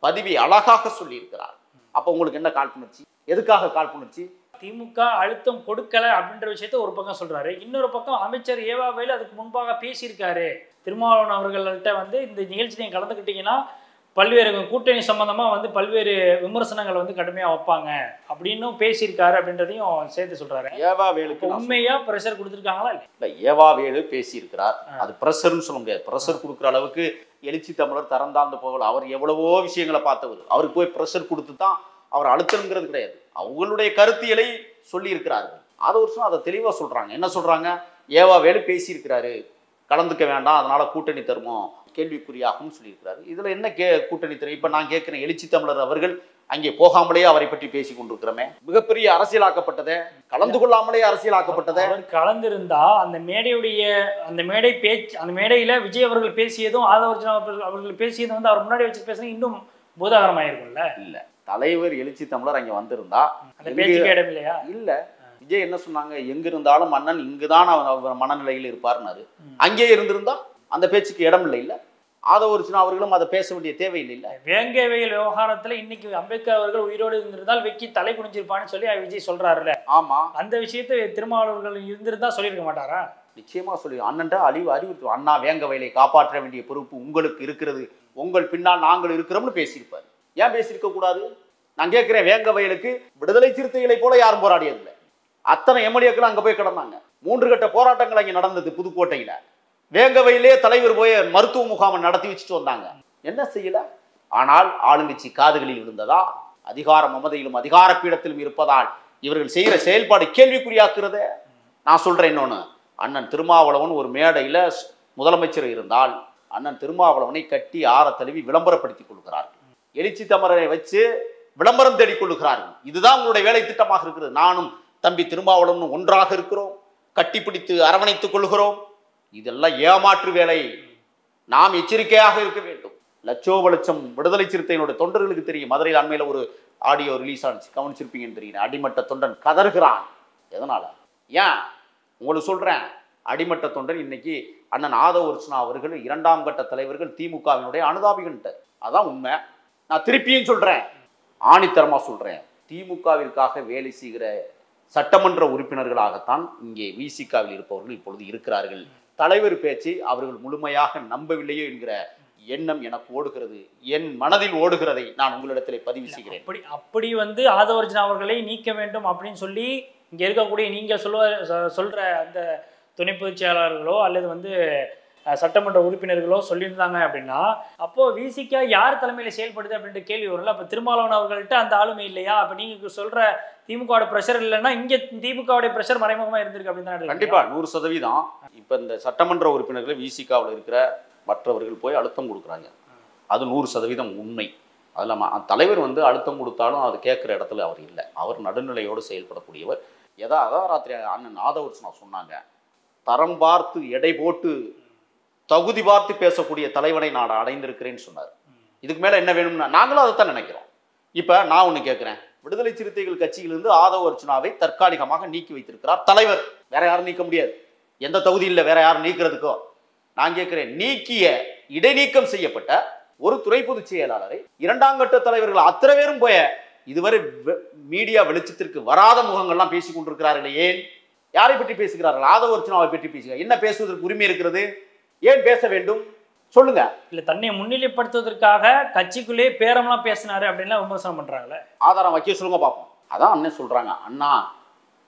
பதிவை அழகாக சொல்லியிருக்கிறார். அப்ப உங்களுக்கு என்ன காழ்ப்புணர்ச்சி? எதுக்காக காழ்ப்புணர்ச்சி? திமுக அழுத்தம் கொடுக்கல அப்படின்ற விஷயத்த ஒரு பக்கம் சொல்றாரு, இன்னொரு பக்கம் அமைச்சர் ஏவா வேலு அதுக்கு முன்பாக பேசியிருக்காரு. திருமாவளவன் அவர்கள்ட்ட வந்து இந்த நிகழ்ச்சி நீங்க கலந்துக்கிட்டீங்கன்னா பல்வேறு கூட்டணி சம்பந்தமா வந்து பல்வேறு விமர்சனங்கள் வந்து கடுமையா வைப்பாங்க அப்படின்னு பேசியிருக்காரு அப்படின்றதையும் சேர்த்து சொல்றாரு. ஏவா வேலுக்கு உண்மையா பிரஷர் கொடுத்துருக்காங்களா? இல்ல, ஏவா வேலு பேசியிருக்கிறார். அது பிரஷர்னு சொல்ல முடியாது. பிரஷர் கொடுக்குற அளவுக்கு எழுச்சி தமிழர் தரந்தாழ்ந்து போகல. அவர் எவ்வளவோ விஷயங்களை பார்த்தவர். அவருக்கு போய் பிரஷர் கொடுத்து தான் அவர் அழுத்தணுங்கிறது கிடையாது. அவங்களுடைய கருத்தியலை சொல்லி இருக்கிறார்கள். அது வருஷம் அதை தெளிவா சொல்றாங்க. என்ன சொல்றாங்க? ஏவா வேலு பேசியிருக்கிறாரு, கலந்துக்க வேண்டாம், அதனால கூட்டணி தருமோ கேள்விக்குறியாகும் சொல்லியிருக்கிறாரு. இதுல என்ன கூட்டணி தரும்? இப்ப நான் கேட்கிறேன், எழுச்சி தமிழர் அவர்கள் அங்கே போகாமலேயே அவரை பற்றி பேசி கொண்டிருக்கிறோமே, மிகப்பெரிய அரசியலாக்கப்பட்டதே, கலந்து கொள்ளாமலே அரசியலாக்கப்பட்டதே. அவர் கலந்திருந்தா அந்த மேடை பேச்சு, அந்த மேடையில விஜய் அவர்கள் பேசியதும் ஆதவர்ஜுனா அவர்கள் பேசியதும் வந்து அவர் முன்னாடி வச்சு பேசுறது இன்னும் பூதாகரமாயிருக்கும்ல. இல்ல, தலைவர் எழுச்சி தமிழர் அங்க வந்திருந்தா அந்த பேச்சுக்கு இடம் இல்லையா? இல்ல, விஜய் என்ன சொன்னாங்க? எங்க இருந்தாலும் மன்னன் இங்குதான் அவர் மனநிலையில் இருப்பார்னாரு. அங்கே இருந்திருந்தா அந்த பேச்சுக்கு இடம் இல்லை. இல்ல, ஆதவர்ஜுனா அவர்களும் அதை பேச வேண்டிய தேவையில்லை. இல்ல, வேங்கை வயல் விவகாரத்துல இன்னைக்கு அம்பேத்கர் அவர்கள் உயிரோடு இருந்திருந்தால் வெக்கி தலை குனிஞ்சிருப்பான்னு சொல்லி விஜய் சொல்றாருல்ல. ஆமா, அந்த விஷயத்தை திருமாவளவர்கள் இருந்திருந்தா சொல்லியிருக்க மாட்டாரா? நிச்சயமா சொல்லி அண்ணன்ட்ட அறிவுறுத்து, அண்ணா வேங்க வயலை காப்பாற்ற வேண்டிய பொறுப்பு உங்களுக்கு இருக்கிறது, உங்கள் பின்னால் நாங்கள் இருக்கிறோம்னு பேசியிருப்பார். ஏன் பேசியிருக்க கூடாது? நான் கேட்கிறேன், வேங்க வயலுக்கு விடுதலை சிறுத்தைகளை போல யாரும் போராடியதில்லை. அத்தனை எம்எல்ஏக்கள் அங்க போய் கிடந்தாங்க. 3 கட்ட போராட்டங்கள் அங்கே நடந்தது. புதுக்கோட்டையில வேங்க வயலே தலைவர் போய் மருத்துவ முகாமை நடத்தி வச்சுட்டு வந்தாங்க. என்ன செய்யல? ஆனால் ஆளுங்கட்சி காதுகளில் விழுந்ததா? அதிகார மமதையிலும் அதிகார பீடத்திலும் இருப்பதால் இவர்கள் செய்கிற செயல்பாடு கேள்விக்குறியாக்குறத. நான் சொல்றேன் இன்னொன்னு, அண்ணன் திருமாவளவன் ஒரு மேடையில முதலமைச்சர் இருந்தால் அண்ணன் திருமாவளவனை கட்டி ஆற தழுவி விளம்பரப்படுத்திக் கொள்கிறார்கள். எழுச்சி தமிழரை வச்சு விளம்பரம் தேடிக் கொள்ளுகிறார்கள். இதுதான் உங்களுடைய வேலை திட்டமாக இருக்கிறது. நானும் தம்பி திருமாவளவன் ஒன்றாக இருக்கிறோம், கட்டிப்பிடித்து அரவணைத்துக் கொள்கிறோம். இதெல்லாம் ஏமாற்று வேலை. நாம் எச்சரிக்கையாக இருக்க வேண்டும். லட்சம் விடுதலை சிறுத்தையினுடைய தொண்டர்களுக்கு தெரியும். மதுரையில் அண்மையில ஒரு ஆடியோ ரிலீஸ் ஆனிச்சு, கவனிச்சிருப்பீங்கன்னு தெரியும். அடிமட்ட தொண்டன் கதறுகிறான். எதனால? ஏன் உங்களுக்கு சொல்றேன், அடிமட்ட தொண்டன் இன்னைக்கு அண்ணன் ஆதவர்ஜுனா அவர்கள் 2ஆம் கட்ட தலைவர்கள் திமுகவினுடைய அனுதாபிகள்ட்ட. அதான் உண்மை. நான் திருப்பியும் சொல்றேன், ஆணித்தரமா சொல்றேன், திமுகவிற்காக வேலை செய்கிற சட்டமன்ற உறுப்பினர்களாகத்தான் இங்கே விசிகாவில் இருப்பவர்கள் இப்பொழுது இருக்கிறார்கள். தலைவர் பேச்சை அவர்கள் முழுமையாக நம்பவில்லையோ என்கிற எண்ணம் எனக்கு ஓடுகிறது, என் மனதில் ஓடுகிறதை நான் உங்களிடத்தில் பதிவு செய்கிறேன். அப்படி வந்து ஆதவர்ஜுனா அவர்களை நீக்க வேண்டும் அப்படின்னு சொல்லி இங்க இருக்கக்கூடிய நீங்க சொல்ற அந்த துணை பொதுச் செயலாளர்களோ அல்லது வந்து சட்டமன்ற உறுப்பினர்களோ சொல்லியிருந்தாங்க அப்படின்னா, அப்போ விசிகா யார் தலைமையில செயல்படுது அப்படின்ற கேள்வி வரும்ல. அப்ப திருமாவளவன் அவர்கள்ட்ட அந்த ஆளுமை இல்லையா? அப்ப நீங்க சொல்ற திமுக பிரஷர் இல்லைன்னா இங்க திமுக பிரஷர் மறைமுகமா இருந்திருக்கு அப்படின்னு. கண்டிப்பா 100%. இப்ப இந்த சட்டமன்ற உறுப்பினர்கள் விசிகாவில் இருக்கிற மற்றவர்கள் போய் அழுத்தம் கொடுக்குறாங்க. அது 100% உண்மை. அதில் தலைவர் வந்து அழுத்தம் கொடுத்தாலும் அது கேட்குற இடத்துல அவர் இல்லை. அவர் நடுநிலையோடு செயல்படக்கூடியவர். அதான் ராத்திரி அண்ணன் ஆதவர்ஜுனா சொன்னாங்க, தரம் பார்த்து எடை போட்டு தகுதி பார்த்து பேசக்கூடிய தலைவனை நான் அடைந்திருக்கிறேன்னு சொன்னார். இதுக்கு மேல என்ன வேணும்னா நாங்களும் அதைத்தான் நினைக்கிறோம். இப்ப நான் ஒண்ணு கேட்கிறேன், விடுதலை சிறுத்தைகள் கட்சியிலிருந்து ஆதவர்ஜுனாவை தற்காலிகமாக நீக்கி வைத்திருக்கிறார் தலைவர். வேற யாரும் நீக்க முடியாது. எந்த தகுதி இல்லை வேற யாரும் நீக்கிறதுக்கோ. நான் கேட்கிறேன், நீக்கிய இடைநீக்கம் செய்யப்பட்ட ஒரு துறை பொதுச் செயலாளரை 2ஆம் கட்ட தலைவர்கள் அத்தனை பேரும் போய இதுவரை மீடியா வெளிச்சத்திற்கு வராத முகங்கள்லாம் பேசிக் கொண்டிருக்கிறார்கள். ஏன்? யாரை பற்றி பேசுகிறார்கள்? ஆதவர்ஜுனாவை பற்றி பேசுகிறார். என்ன பேசுவதற்கு உரிமை இருக்கிறது? ஏன் பேச வேண்டும் சொல்லுங்க. இல்ல, தன்னை முன்னிலைப்படுத்துவதற்காக கட்சிக்குள்ளே பேரம்லாம் பேசினாரு அப்படின்லாம் விமர்சனம் பண்றாங்களே. ஆதாரம் வைக்க சொல்லுங்க பார்ப்போம். அதான் அண்ணன் சொல்றாங்க, அண்ணா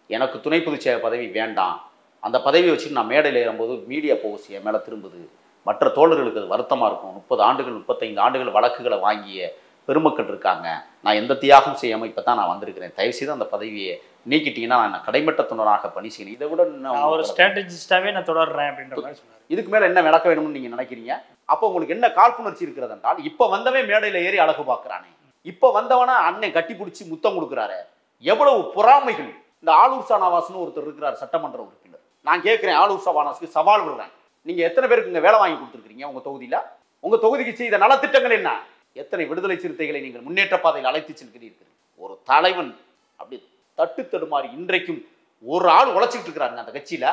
எனக்கு துணை பொதுச் செயலர் பதவி வேண்டாம், அந்த பதவியை வச்சு நான் மேடையில் ஏறும்போது மீடியா போகுது என் மேலே திரும்புது, மற்ற தோழர்களுக்கு அது வருத்தமாக இருக்கும். 30 ஆண்டுகள் 35 ஆண்டுகள் வழக்குகளை வாங்கிய பெருமக்கள் இருக்காங்க. நான் எந்த தியாகம் செய்யாமல் இப்போ தான் நான் வந்திருக்கிறேன். தயவுசெய்து அந்த பதவியை நீக்கிட்டீங்கன்னா நான் கடைமட்ட தொண்டராக பணி செய்யணும். இதை விட நான் ஒரு ஸ்ட்ராட்டஜிஸ்டாவே நான் தொடர்றேன் அப்படின்ற மாதிரி சொன்னார். இதுக்கு மேலே என்ன விளக்க வேணும்னு நீங்கள் நினைக்கிறீங்க? அப்போ உங்களுக்கு என்ன காழ்ப்புணர்ச்சி இருக்கிறது என்றால், இப்போ வந்தவன் மேடையில் ஏறி அழகு பார்க்குறானே, இப்போ வந்தவனா அண்ணன் கட்டி பிடிச்சி முத்தம் கொடுக்குறாரு. எவ்வளவு பொறாமைகள். இந்த ஆலூர் ஷானவாஸ்னு ஒருத்தர் இருக்கிறார், சட்டமன்ற உறுப்பினர். நான் கேட்குறேன், ஆலூர் ஷானவாஸ்க்கு சவால் விடுறேன், நீங்கள் எத்தனை பேருக்கு இங்கே வேலை வாங்கி கொடுத்துருக்கீங்க உங்கள் தொகுதியில்? உங்கள் தொகுதிக்கு செய்த நலத்திட்டங்கள் என்ன? எத்தனை விடுதலை சிறுத்தைகளை நீங்கள் முன்னேற்ற பாதையில் அழைத்து செல்கிறீர்கள்? ஒரு தலைவன் அப்படி தட்டு தடுமாறி இன்றைக்கும் ஒரு ஆள் உழைச்சிட்டு இருக்கிறாங்க அந்த கட்சியில.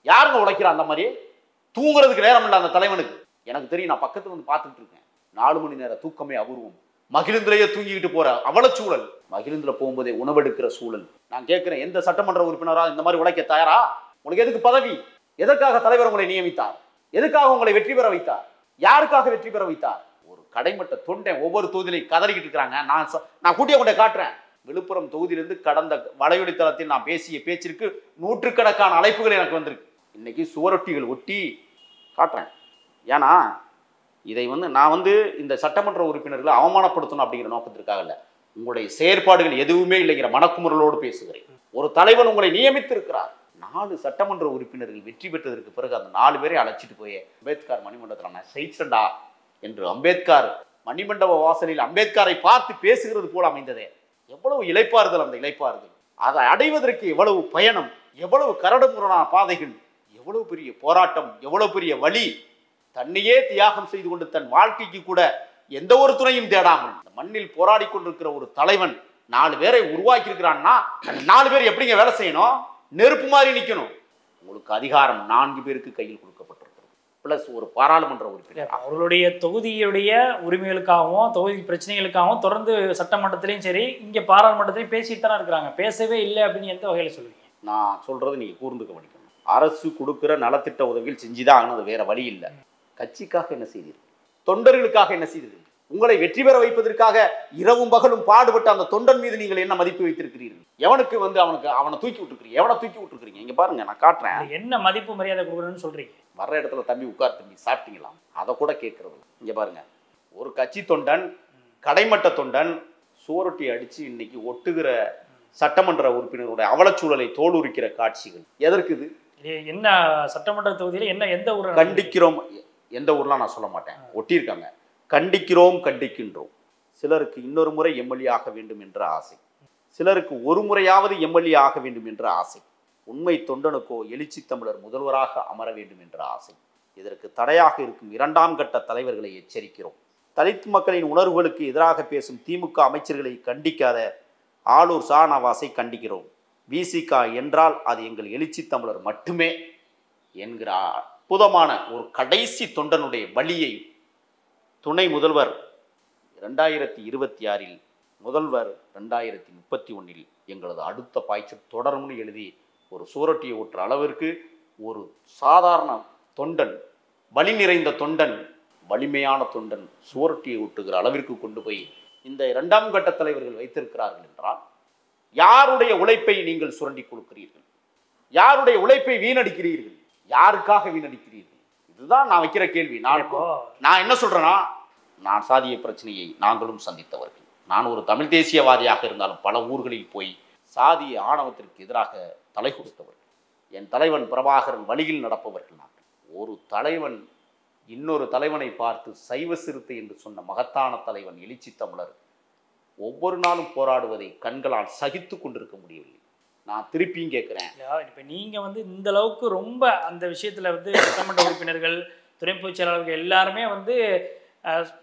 யாருங்க உழைக்கிறா அந்த மாதிரி? தூங்குறதுக்கு நேரம் இல்லை அந்த தலைவனுக்கு. எனக்கு தெரியும், நான் பக்கத்துல வந்து பார்த்துட்டு இருக்கேன். 4 மணி நேர தூக்கமே அபூர்வம். மகிழுந்திலேயே தூங்கிக்கிட்டு போற அவல சூழல். மகிழுந்திர போகும்போதே உணவெடுக்கிற சூழல். நான் கேட்கிறேன், எந்த சட்டமன்ற உறுப்பினரா இந்த மாதிரி உழைக்க தயாரா? உங்களுக்கு எதுக்கு பதவி? எதற்காக தலைவர் உங்களை நியமித்தார்? எதுக்காக உங்களை வெற்றி பெற வைத்தார்? யாருக்காக வெற்றி பெற வைத்தார்? ஒரு கடைமட்ட தொண்டை ஒவ்வொரு தொகுதியிலையும் கதறிக்கிட்டு இருக்கிறாங்க. நான் கூட்டிய கொண்டே காட்டுறேன். விழுப்புரம் தொகுதியிலிருந்து கடந்த வலையொலி தளத்தில் நான் பேசிய பேச்சிற்கு 100கணக்கான அழைப்புகள் எனக்கு வந்திருக்கு. இன்னைக்கு சுவரொட்டிகள் ஒட்டி காட்டுறேன். ஏன்னா இதை நான் இந்த சட்டமன்ற உறுப்பினர்களை அவமானப்படுத்தணும் அப்படிங்கிற நோக்கத்திற்காக இல்லை. உங்களுடைய செயற்பாடுகள் எதுவுமே இல்லைங்கிற மனக்குமுறலோடு பேசுகிறேன். ஒரு தலைவன் உங்களை நியமித்திருக்கிறார். 4 சட்டமன்ற உறுப்பினர்கள் வெற்றி பெற்றதற்கு பிறகு அந்த 4 பேரை அழைச்சிட்டு போய் அம்பேத்கர் மணிமண்டபத்தில் நான் ஜெயிச்சண்டா என்று அம்பேத்கர் மணிமண்டப வாசலில் அம்பேத்கரை பார்த்து பேசுகிறது போல அமைந்ததே. எவ்வளவு இளைப்பாறுதல் அந்த இளைப்பாறுதல். அதை அடைவதற்கு எவ்வளவு பயணம், எவ்வளவு கரடுமுரடான பாதைகள், எவ்வளவு பெரிய போராட்டம், எவ்வளவு பெரிய வழி. தன்னையே தியாகம் செய்து கொண்டு தன் வாழ்க்கைக்கு கூட எந்த ஒரு துணையும் தேடாமல் இந்த மண்ணில் போராடி கொண்டிருக்கிற ஒரு தலைவன் 4 பேரை உருவாக்கி இருக்கிறான்னா அந்த 4 பேர் எப்படிங்க வேலை செய்யணும்? நெருப்பு மாதிரி நிற்கணும். உங்களுக்கு அதிகாரம் 4 பேருக்கு கையில் கொடுக்கப்பட்டிருக்கிறது. பிளஸ் ஒரு பாராளுமன்ற உறுப்பினர். அவர்களுடைய தொகுதியுடைய உரிமைகளுக்காகவும் தொகுதி பிரச்சனைகளுக்காகவும் தொடர்ந்து சட்டமன்றத்திலையும் சரி இங்கே பாராளுமன்றத்திலையும் பேசிட்டு தானே இருக்கிறாங்க. பேசவே இல்லை அப்படின்னு எந்த வகையில் சொல்லுவீங்க? நான் சொல்றது நீங்க கூர்ந்து கவனிக்கணும். அரசு கொடுக்கிற நலத்திட்ட உதவிகள் செஞ்சுதான் ஆனது, வேற வழி இல்லை. கட்சிக்காக என்ன செய்தீர்கள்? தொண்டர்களுக்காக என்ன செய்தீர்கள்? உங்களை வெற்றி பெற வைப்பதற்காக இரவும் பகலும் பாடுபட்ட அந்த தொண்டன் மீது நீங்கள் என்ன மதிப்பு வைத்திருக்கிறீர்கள்? எவனுக்கு அவனை தூக்கி விட்டுருக்கீங்க? எவனை தூக்கி விட்டுருக்கீங்க? இங்க பாருங்க, நான் காட்டுறேன். என்ன மதிப்பு மரியாதை கொடுக்குறேன்னு சொல்றீங்க? வர்ற இடத்துல தம்பி உட்கார், தம்பி சாப்பிட்டீங்களாம், அதை கூட கேட்கறது. இங்க பாருங்க, ஒரு கட்சி தொண்டன், கடைமட்ட தொண்டன் சுவரொட்டி அடிச்சு இன்னைக்கு ஒட்டுகிற சட்டமன்ற உறுப்பினருடைய அவலச்சூழலை தோலுரிக்கிற காட்சிகள் எதற்கு? இது என்ன சட்டமன்ற தொகுதியில என்ன எந்த ஊர் கண்டிக்கிறோம்? எந்த ஊர்லாம் நான் சொல்ல மாட்டேன், ஒட்டியிருக்காங்க. கண்டிக்கிறோம், கண்டிக்கின்றோம். சிலருக்கு இன்னொரு முறை எம்எல்ஏ ஆக வேண்டும் என்ற ஆசை, சிலருக்கு ஒரு முறையாவது எம்எல்ஏ ஆக வேண்டும் என்ற ஆசை, உண்மை தொண்டனுக்கோ எழுச்சி தமிழர் முதல்வராக அமர வேண்டும் என்ற ஆசை. இதற்கு தடையாக இருக்கும் 2ஆம் கட்ட தலைவர்களை எச்சரிக்கிறோம். தலித் மக்களின் உணர்வுகளுக்கு எதிராக பேசும் திமுக அமைச்சர்களை கண்டிக்காத ஆளூர் ஷாநவாஸை கண்டிக்கிறோம். விசிக என்றால் அது எங்கள் எழுச்சி தமிழர் மட்டுமே என்கிற அற்புதமான ஒரு கடைசி தொண்டனுடைய வழியை துணை முதல்வர் 2026 முதல்வர் 2031 எங்களது அடுத்த பாய்ச்சல் தொடரும்னு எழுதி ஒரு சுவரொட்டியை ஓட்டுற அளவிற்கு ஒரு சாதாரண தொண்டன், வலி நிறைந்த தொண்டன், வலிமையான தொண்டன் சுவரொட்டியை ஓட்டுகிற அளவிற்கு கொண்டு போய் இந்த 2ஆம் கட்ட தலைவர்கள் வைத்திருக்கிறார்கள் என்றால் யாருடைய உழைப்பை நீங்கள் சுரண்டி கொடுக்கிறீர்கள்? யாருடைய உழைப்பை வீணடிக்கிறீர்கள்? யாருக்காக வீணடிக்கிறீர்கள்? இதுதான் நான் வைக்கிற கேள்வி. நான் என்ன சொல்றேன்னா, நான் சாதிய பிரச்சனையை நாங்களும் சந்தித்தவர்கள். நான் ஒரு தமிழ் தேசியவாதியாக இருந்தாலும் பல ஊர்களில் போய் சாதிய ஆணவத்திற்கு எதிராக தலை கொடுத்தவர்கள். என் தலைவன் பிரபாகரன் வழியில் நடப்பவர்கள். நான் ஒரு தலைவன் இன்னொரு தலைவனை பார்த்து சைவ சிறுத்தை என்று சொன்ன மகத்தான தலைவன் எழுச்சி தமிழர் ஒவ்வொரு நாளும் போராடுவதை கண்களால் சகித்து கொண்டிருக்க முடியவில்லை. நான் திருப்பியும் கேட்கிறேன், இப்ப நீங்க இந்த அளவுக்கு ரொம்ப அந்த விஷயத்துல சட்டமன்ற உறுப்பினர்கள், துணை பொதுச் செயலாளர்கள் எல்லாருமே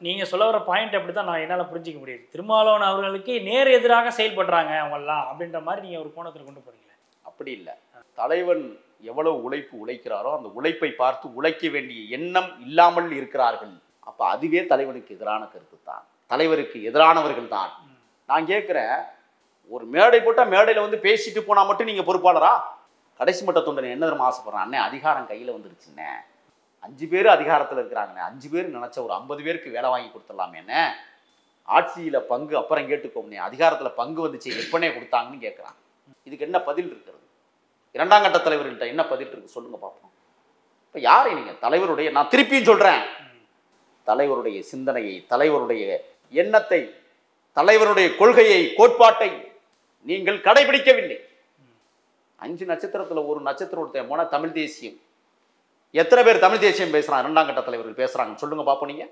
நீங்க சொல்ல வர பாயிண்ட் அப்படித்தான் நான் என்னால புரிஞ்சிக்க முடியுது. திருமாவளவன் அவர்களுக்கு நேர் எதிராக செயல்படுறாங்க அவங்கெல்லாம் அப்படின்ற மாதிரி நீங்க ஒரு கோணத்துல கொண்டு போறீங்களே. அப்படி இல்லை. தலைவன் எவ்வளவு உழைப்பு உழைக்கிறாரோ அந்த உழைப்பை பார்த்து உழைக்க வேண்டிய எண்ணம் இல்லாமல் இருக்கிறார்கள். அப்ப அதுவே தலைவனுக்கு எதிரான கருத்து தான், தலைவருக்கு எதிரானவர்கள் தான். நான் கேட்கிறேன், ஒரு மேடை போட்டால் மேடையில் பேசிட்டு போனால் மட்டும் நீங்கள் பொறுப்பாளரா? கடைசி மட்ட தொண்டனை என்ன தெரியுமா ஆசைப்படுறேன்? அண்ணே அதிகாரம் கையில் வந்துருச்சுண்ணே, 5 பேர் அதிகாரத்தில் இருக்கிறாங்கண்ணே, 5 பேர் நினச்ச ஒரு 50 பேருக்கு வேலை வாங்கி கொடுத்துடலாமேண்ணே, ஆட்சியில் பங்கு அப்புறம் கேட்டுக்கோம்னே, அதிகாரத்தில் பங்கு வந்துச்சு எப்பனே கொடுத்தாங்கன்னு கேட்குறான். இதுக்கு என்ன பதில் இருக்கிறது? 2ஆம் கட்ட தலைவர்கள்ட்ட என்ன பதில் இருக்கு சொல்லுங்க பார்ப்போம். இப்போ யாரை நீங்கள் தலைவருடைய, நான் திருப்பியும் சொல்கிறேன், தலைவருடைய சிந்தனையை, தலைவருடைய எண்ணத்தை, தலைவருடைய கொள்கையை, கோட்பாட்டை நீங்கள் கடைபிடிக்கவில்லை. 5 நட்சத்திரத்தில் ஒரு நட்சத்திரம் போன தமிழ் தேசியம். எத்தனை பேர் தமிழ் தேசியம் பேசுறாங்க? 2ஆம் கட்ட தலைவர்கள் பேசுறாங்க சொல்லுங்க பார்ப்போம். நீங்க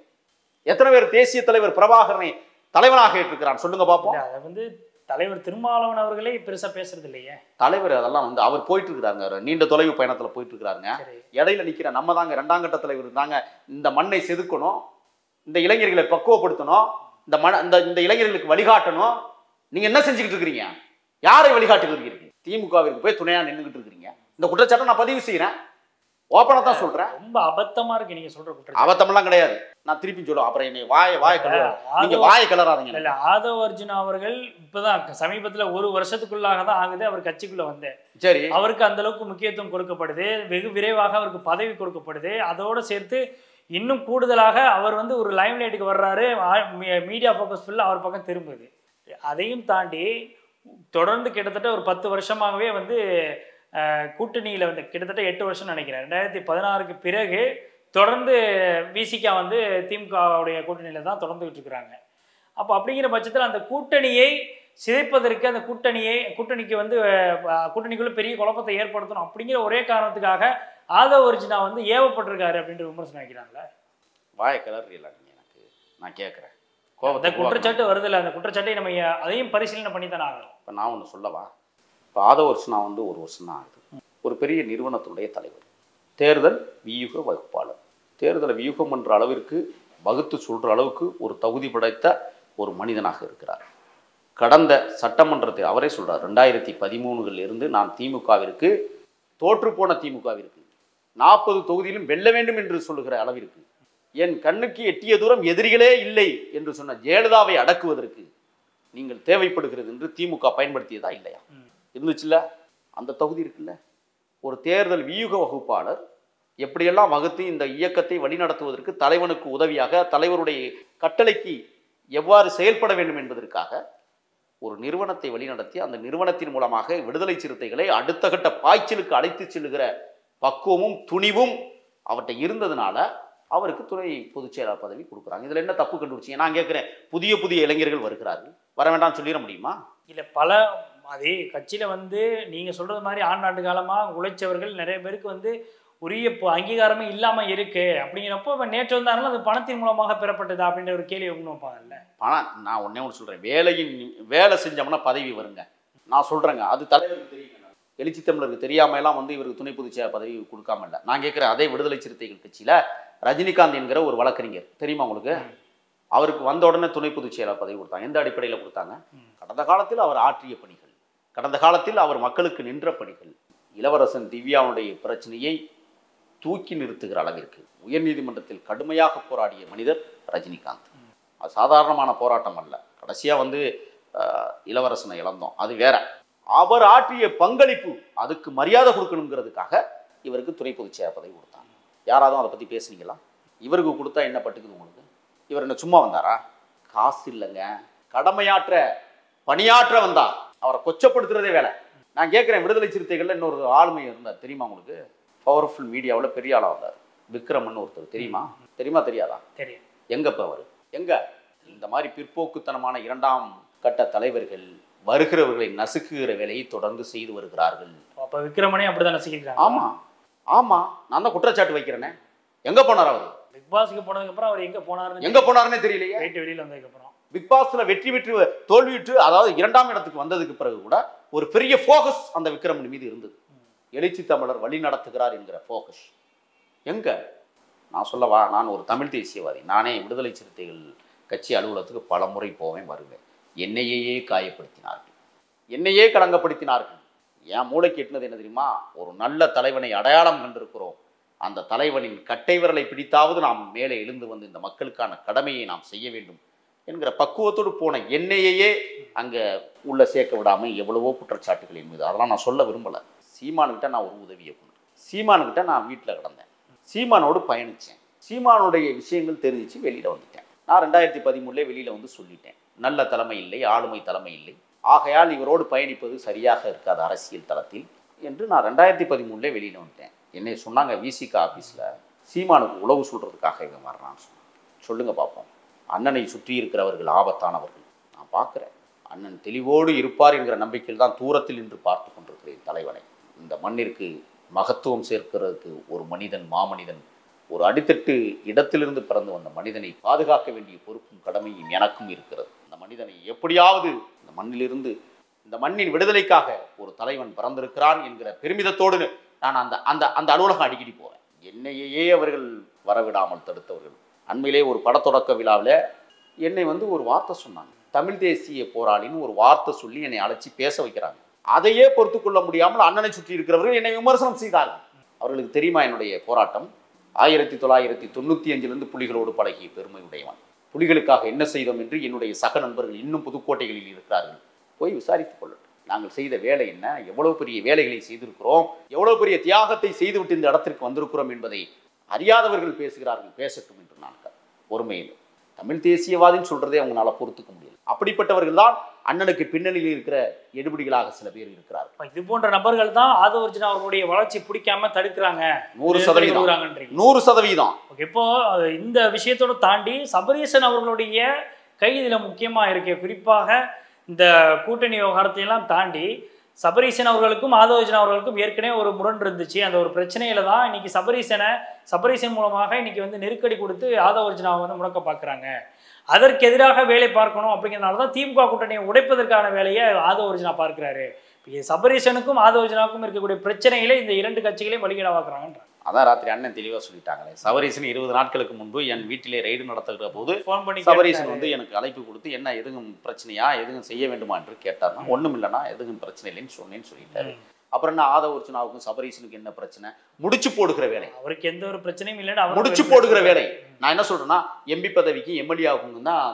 எத்தனை பேர் தேசிய தலைவர் பிரபாகரனை தலைவராக ஏற்றிருக்கிறான் சொல்லுங்க பார்ப்போம். அதை தலைவர் திருமாவளவன் அவர்களே பெருசா பேசுறது இல்லையே. தலைவர் அதெல்லாம் அவர் போயிட்டு இருக்கிறாங்க, நீண்ட தொலைவு பயணத்துல போயிட்டு இருக்கிறாங்க. இடையில நிக்கிற நம்ம தாங்க 2ஆம் கட்ட தலைவர் தாங்க இந்த மண்ணை செதுக்கணும், இந்த இளைஞர்களை பக்குவப்படுத்தணும், இந்த இளைஞர்களுக்கு வழிகாட்டணும். நீங்க என்ன செஞ்சுக்கிட்டு இருக்கிறீங்க? யாரை வழிகாட்டுகிட்டு இருக்கிறீங்க? திமுகவிற்கு போய் துணையா நின்றுகிட்டு இருக்கிறீங்க. இந்த குற்றச்சாட்டை நான் பதிவு செய்யறேன், ஓப்பனா தான் சொல்றேன். ரொம்ப அபத்தமா இருக்கு நீங்க சொல்ற குற்றச்சாட்டு. அபத்தமெல்லாம் கிடையாது, நான் திருப்பி சொல்லுவேன். அப்புறம் என்னை வாய கலராதீங்க. இல்ல, ஆதவ் அர்ஜுனா அவர்கள் இப்பதான் சமீபத்துல ஒரு வருஷத்துக்குள்ளாக தான் ஆகுது அவர் கட்சிக்குள்ள வந்தேன். சரி, அவருக்கு அந்த அளவுக்கு முக்கியத்துவம் கொடுக்கப்படுது, வெகு விரைவாக அவருக்கு பதவி கொடுக்கப்படுது. அதோட சேர்த்து இன்னும் கூடுதலாக அவர் ஒரு லைம் லைட்டுக்கு வர்றாரு, மீடியா ஃபோக்கஸ் ஃபுல்லா அவர் பக்கம் திரும்புது. அதையும் தாண்டி தொடர்ந்து கிட்டத்தட்ட ஒரு 10 வருஷமாகவே கூட்டணியில கிட்டத்தட்ட 8 வருஷம் நினைக்கிறேன், 2016க்கு பிறகு தொடர்ந்து விசிகா திமுகவுடைய கூட்டணியில தான் தொடர்ந்துகிட்டு இருக்கிறாங்க. அப்போ அப்படிங்கிற பட்சத்தில் அந்த கூட்டணியை சிதைப்பதற்கு, அந்த கூட்டணிக்கு கூட்டணிக்குள்ள பெரிய குழப்பத்தை ஏற்படுத்தணும் அப்படிங்கிற ஒரே காரணத்துக்காக ஆதவ் அர்ஜுனா ஏவப்பட்டிருக்காரு அப்படின்ற விமர்சனம் வைக்கிறாங்களே. வாய கலர் இல்லை, எனக்கு நான் கேட்குறேன். அந்த குற்றச்சாட்டு வருது இல்லை, அந்த குற்றச்சாட்டை நம்ம அதையும் பரிசீலனை பண்ணி தானே ஆகணும். இப்போ நான் ஒன்று சொல்லவா? இப்போ ஆதவ் அர்ஜுனா ஒரு வருஷம் தான் ஆகுது, ஒரு பெரிய நிறுவனத்துடைய தலைவர், தேர்தல் வியூக வகுப்பாளர். தேர்தலை வியூகம் என்ற அளவிற்கு வகுத்து சொல்கிற அளவுக்கு ஒரு தகுதி படைத்த ஒரு மனிதனாக இருக்கிறார். கடந்த சட்டமன்றத்தை அவரே சொல்கிறார், 2013 நான் திமுகவிற்கு தோற்றுப்போன திமுகவிற்கு 40 தொகுதியிலும் வெல்ல வேண்டும் என்று சொல்லுகிற அளவிற்கு என் கண்ணுக்கு எட்டிய தூரம் எதிரிகளே இல்லை என்று சொன்ன ஜெயலலிதாவை அடக்குவதற்கு நீங்கள் தேவைப்படுகிறது என்று திமுக பயன்படுத்தியதா இல்லையா? இருந்துச்சுல்ல, அந்த தகுதி இருக்குல்ல. ஒரு தேர்தல் வியூக வகுப்பாளர் எப்படியெல்லாம் வகுத்து இந்த இயக்கத்தை வழிநடத்துவதற்கு தலைவனுக்கு உதவியாக, தலைவருடைய கட்டளைக்கு எவ்வாறு செயல்பட வேண்டும் என்பதற்காக ஒரு நிறுவனத்தை வழிநடத்தி அந்த நிறுவனத்தின் மூலமாக விடுதலை சிறுத்தைகளை அடுத்த கட்ட பாய்ச்சலுக்கு அழைத்து செல்லுகிற பக்குவமும் துணிவும் அவர்கிட்ட இருந்ததுனால அவருக்கு துணை பொதுச் செயலாளர் பதவி கொடுக்குறாங்க. இதில் என்ன தப்பு கண்டுபிடிச்சிங்க? நான் கேட்குறேன், புதிய இளைஞர்கள் வருகிறார்கள், வர வேண்டாம்னு சொல்லிட முடியுமா? இல்லை, பல அதே கட்சியில் நீங்கள் சொல்கிறது மாதிரி ஆண்டாண்டு காலமாக உழைச்சவர்கள் நிறைய பேருக்கு உரிய அங்கீகாரமே இல்லாமல் இருக்கு. அப்படிங்கிறப்போ இப்போ நேற்று வந்தாலும் அது பணத்தின் மூலமாக பெறப்பட்டதா அப்படின்ற ஒரு கேள்வி ஒன்று வைப்பாங்கல்ல. பணம், நான் ஒன்று சொல்கிறேன், வேலை செஞ்சோம்னா பதவி வருங்க. நான் சொல்கிறேங்க, அது தலைவருக்கு தெரியுங்க. எழுச்சி தமிழருக்கு தெரியாமலாம் இவருக்கு துணை பொதுச் செயலாளர் பதவி கொடுக்காம இல்லை. நான் கேட்குறேன், அதே விடுதலை சிறுத்தைகள் கட்சியில் ரஜினிகாந்த் என்கிற ஒரு வழக்கறிஞர் தெரியுமா உங்களுக்கு? அவருக்கு வந்த உடனே துணை பொதுச் செயலாளர் பதவி கொடுத்தாங்க. எந்த அடிப்படையில் கொடுத்தாங்க? கடந்த காலத்தில் அவர் ஆற்றிய பணிகள், கடந்த காலத்தில் அவர் மக்களுக்கு நின்ற பணிகள், இளவரசன் திவ்யாவுடைய பிரச்சனையை தூக்கி நிறுத்துகிற அளவிற்கு உயர்நீதிமன்றத்தில் கடுமையாக போராடிய மனிதர் ரஜினிகாந்த். அது சாதாரணமான போராட்டம் அல்ல. கடைசியாக இளவரசனை இழந்தோம், அது வேற. அவர் ஆற்றிய பங்களிப்பு, அதுக்கு மரியாதை கொடுக்கணுங்கிறதுக்காக இவருக்கு துணை பொதுச் செயலாளர் பதவி கொடுத்தாங்க. யாராவது அதை பற்றி பேசுனீங்களா? இவருக்கு கொடுத்தா என்ன பட்டுக்குது உங்களுக்கு? இவர் என்ன சும்மா வந்தாரா? காசு இல்லைங்க, கடமையாற்ற பணியாற்ற வந்தார். அவரை கொச்சப்படுத்துறதே வேலை. நான் கேட்குறேன், விடுதலை சிறுத்தைகளில் இன்னொரு ஆளுமை இருந்தார் தெரியுமா உங்களுக்கு? பவர்ஃபுல் மீடியாவில் பெரிய ஆளாக வந்தார், விக்ரமன் ஒருத்தர். தெரியுமா தெரியாதா? தெரியும். எங்க இப்போ அவர் எங்க? இந்த மாதிரி பிற்போக்குத்தனமான 2ஆம் கட்ட தலைவர்கள் வருகிறவர்களை நசுக்குகிற வேலையை தொடர்ந்து செய்து வருகிறார்கள். அப்போ விக்ரமனே அப்படிதான் நசுக்கிறாங்க. ஆமாம், நான் தான் குற்றச்சாட்டு வைக்கிறேனே. எங்கே போனார் அவர்? பிக் பாஸ்க்கு போனதுக்கப்புறம் அவர் எங்கே போனாருன்னே தெரியலையே. வெளியில் வந்ததுக்கப்புறம் பிக் பாஸ்ல வெற்றி பெற்று தோல்வியுற்று, அதாவது 2ஆம் இடத்துக்கு வந்ததுக்கு பிறகு கூட ஒரு பெரிய ஃபோக்கஸ் அந்த விக்ரமன் மீது இருந்தது. எழுச்சி தமிழர் வழி நடத்துகிறார் என்கிற ஃபோக்கஸ் எங்க? நான் சொல்லவா, நான் ஒரு தமிழ் தேசியவாதி. நானே விடுதலை சிறுத்தைகள் கட்சி அலுவலகத்துக்கு பல முறை போவேன் வருவேன். என்னையே காயப்படுத்தினார்கள், என்னையே களங்கப்படுத்தினார்கள். என் மூளைக்கு எட்டினது என்ன தெரியுமா? ஒரு நல்ல தலைவனை அடையாளம் கண்டிருக்கிறோம், அந்த தலைவனின் கட்டை விரலை பிடித்தாவது நாம் மேலே எழுந்து இந்த மக்களுக்கான கடமையை நாம் செய்ய வேண்டும் என்கிற பக்குவத்தோடு போன என்னையே அங்கே உள்ள சேர்க்க விடாமல் எவ்வளவோ குற்றச்சாட்டுகள் என்பது. அதெல்லாம் நான் சொல்ல விரும்பலை. சீமானுக்கிட்ட நான் ஒரு உதவியை கொண்டு, சீமானுக்கிட்ட நான் வீட்டில் கிடந்தேன், சீமானோடு பயணித்தேன், சீமானுடைய விஷயங்கள் தெரிஞ்சிச்சு வெளியில் வந்துட்டேன். நான் 2013 வெளியில் சொல்லிட்டேன், நல்ல தலைமை இல்லை, ஆளுமை தலைமை இல்லை, ஆகையால் இவரோடு பயணிப்பது சரியாக இருக்காது அரசியல் தளத்தில் என்று நான் 2013 வெளியில் வந்துட்டேன். என்னை சொன்னாங்க, விசிகா ஆஃபீஸில் சீமானுக்கு உளவு சொல்கிறதுக்காக இவன் வர்றான்னு சொன்னாங்க. சொல்லுங்கள் பார்ப்போம், அண்ணனை சுற்றி இருக்கிறவர்கள் ஆபத்தானவர்கள். நான் பார்க்குறேன், அண்ணன் தெளிவோடு இருப்பார் என்கிற நம்பிக்கையில் தான் தூரத்தில் நின்று பார்த்து கொண்டிருக்கிறேன் தலைவனை. இந்த மண்ணிற்கு மகத்துவம் சேர்க்கிறதுக்கு ஒரு மனிதன், மாமனிதன், ஒரு அடித்தட்டு இடத்திலிருந்து பிறந்து வந்த மனிதனை பாதுகாக்க வேண்டிய பொறுப்பும் கடமையும் எனக்கும் இருக்கிறது. இந்த மனிதனை எப்படியாவது இந்த மண்ணிலிருந்து, இந்த மண்ணின் விடுதலைக்காக ஒரு தலைவன் பிறந்திருக்கிறான் என்கிற பெருமிதத்தோடு நான் அந்த அந்த அந்த அலுவலகம் அடிக்கடி போவேன். என்னையே அவர்கள் வரவிடாமல் தடுத்தவர்கள், அண்மையிலே ஒரு படத்தொடக்க விழாவில் என்னை வந்து ஒரு வார்த்தை சொன்னாங்க. தமிழ் தேசிய போராளின்னு ஒரு வார்த்தை சொல்லி என்னை அழைச்சி பேச வைக்கிறாங்க. அதையே பொறுத்து கொள்ள முடியாமல் அண்ணனை சுற்றி இருக்கிறவர்கள் என்னை விமர்சனம் செய்தார்கள். அவர்களுக்கு தெரியுமா என்னுடைய போராட்டம்? 1995 புலிகளோடு பழகிய பெருமை உடையவன். புலிகளுக்காக என்ன செய்தோம் என்று என்னுடைய சக நண்பர்கள் இன்னும் புதுக்கோட்டைகளில் இருக்கிறார்கள். போய் விசாரித்துக் கொள்ளட்டும். நாங்கள் செய்த வேலை என்ன, எவ்வளவு பெரிய வேலைகளை செய்திருக்கிறோம், எவ்வளவு பெரிய தியாகத்தை செய்துவிட்டு இந்த இடத்திற்கு வந்திருக்கிறோம் என்பதை அறியாதவர்கள் பேசுகிறார்கள். பேசட்டும் என்று நான் பொறுமையில் தமிழ் தேசியவாதின்னு சொல்றதே அவங்களால பொறுத்துக்க முடியல. அப்படிப்பட்டவர்கள் தான் அண்ணனுக்கு பின்னணியில் இருக்கிற எடுபடிகளாக சில பேர் இருக்கிறார்கள். இது போன்ற நபர்கள் தான் ஆதவர்ஜுனா அவர்களுடைய வளர்ச்சி பிடிக்காம தடுக்கிறாங்க. 100%. இப்போ இந்த விஷயத்தோட தாண்டி சபரீசன் அவர்களுடைய கை இதுல முக்கியமா இருக்கு. குறிப்பாக இந்த கூட்டணி விவகாரத்தை எல்லாம் தாண்டி சபரீசன் அவர்களுக்கும் ஆதவர்ஜுனா அவர்களுக்கும் ஏற்கனவே ஒரு முரண் இருந்துச்சு. அந்த ஒரு பிரச்சனையில தான் இன்னைக்கு சபரீசன் மூலமாக இன்னைக்கு வந்து நெருக்கடி கொடுத்து ஆதவர்ஜுனாவை வந்து முடக்க பார்க்குறாங்க. அதற்கு எதிராக வேலை பார்க்கணும் அப்படிங்கிறதுனால தான் திமுக கூட்டணியை உடைப்பதற்கான வேலையை ஆதவர்ஜுனா பார்க்கிறாரு. சபரீசனுக்கும் ஆதவர்ஜுனாவுக்கும் இருக்கக்கூடிய பிரச்சனையில இந்த இரண்டு கட்சிகளையும் வழிகேடாக்குறாங்க. அதான் ராத்திரி அண்ணன் தெளிவா சொல்லிட்டாங்களே. சபரீசன் 20 நாட்களுக்கு முன்பு என் வீட்டிலே ரைடு நடத்துகிற போது ஃபோன் பண்ணி சபரீசன் வந்து எனக்கு அழைப்பு கொடுத்து என்ன எதுவும் பிரச்சனையா, எதுவும் செய்ய வேண்டுமா என்று கேட்டார்னா ஒண்ணும் இல்லைன்னா எதுவும் பிரச்சனை இல்லைன்னு சொல்லிட்டாரு. அப்புறம் என்ன ஆதவர்ஜுனாவுக்கும் சபரீசனுக்கு என்ன பிரச்சனை? முடிச்சு போடுகிற வேலை. அவருக்கு எந்த ஒரு பிரச்சனையும் இல்லைன்னா முடிச்சு போடுகிற வேலை. நான் என்ன சொல்றேன்னா, எம்பி பதவிக்கு எம்எல்ஏவுக்கும் தான்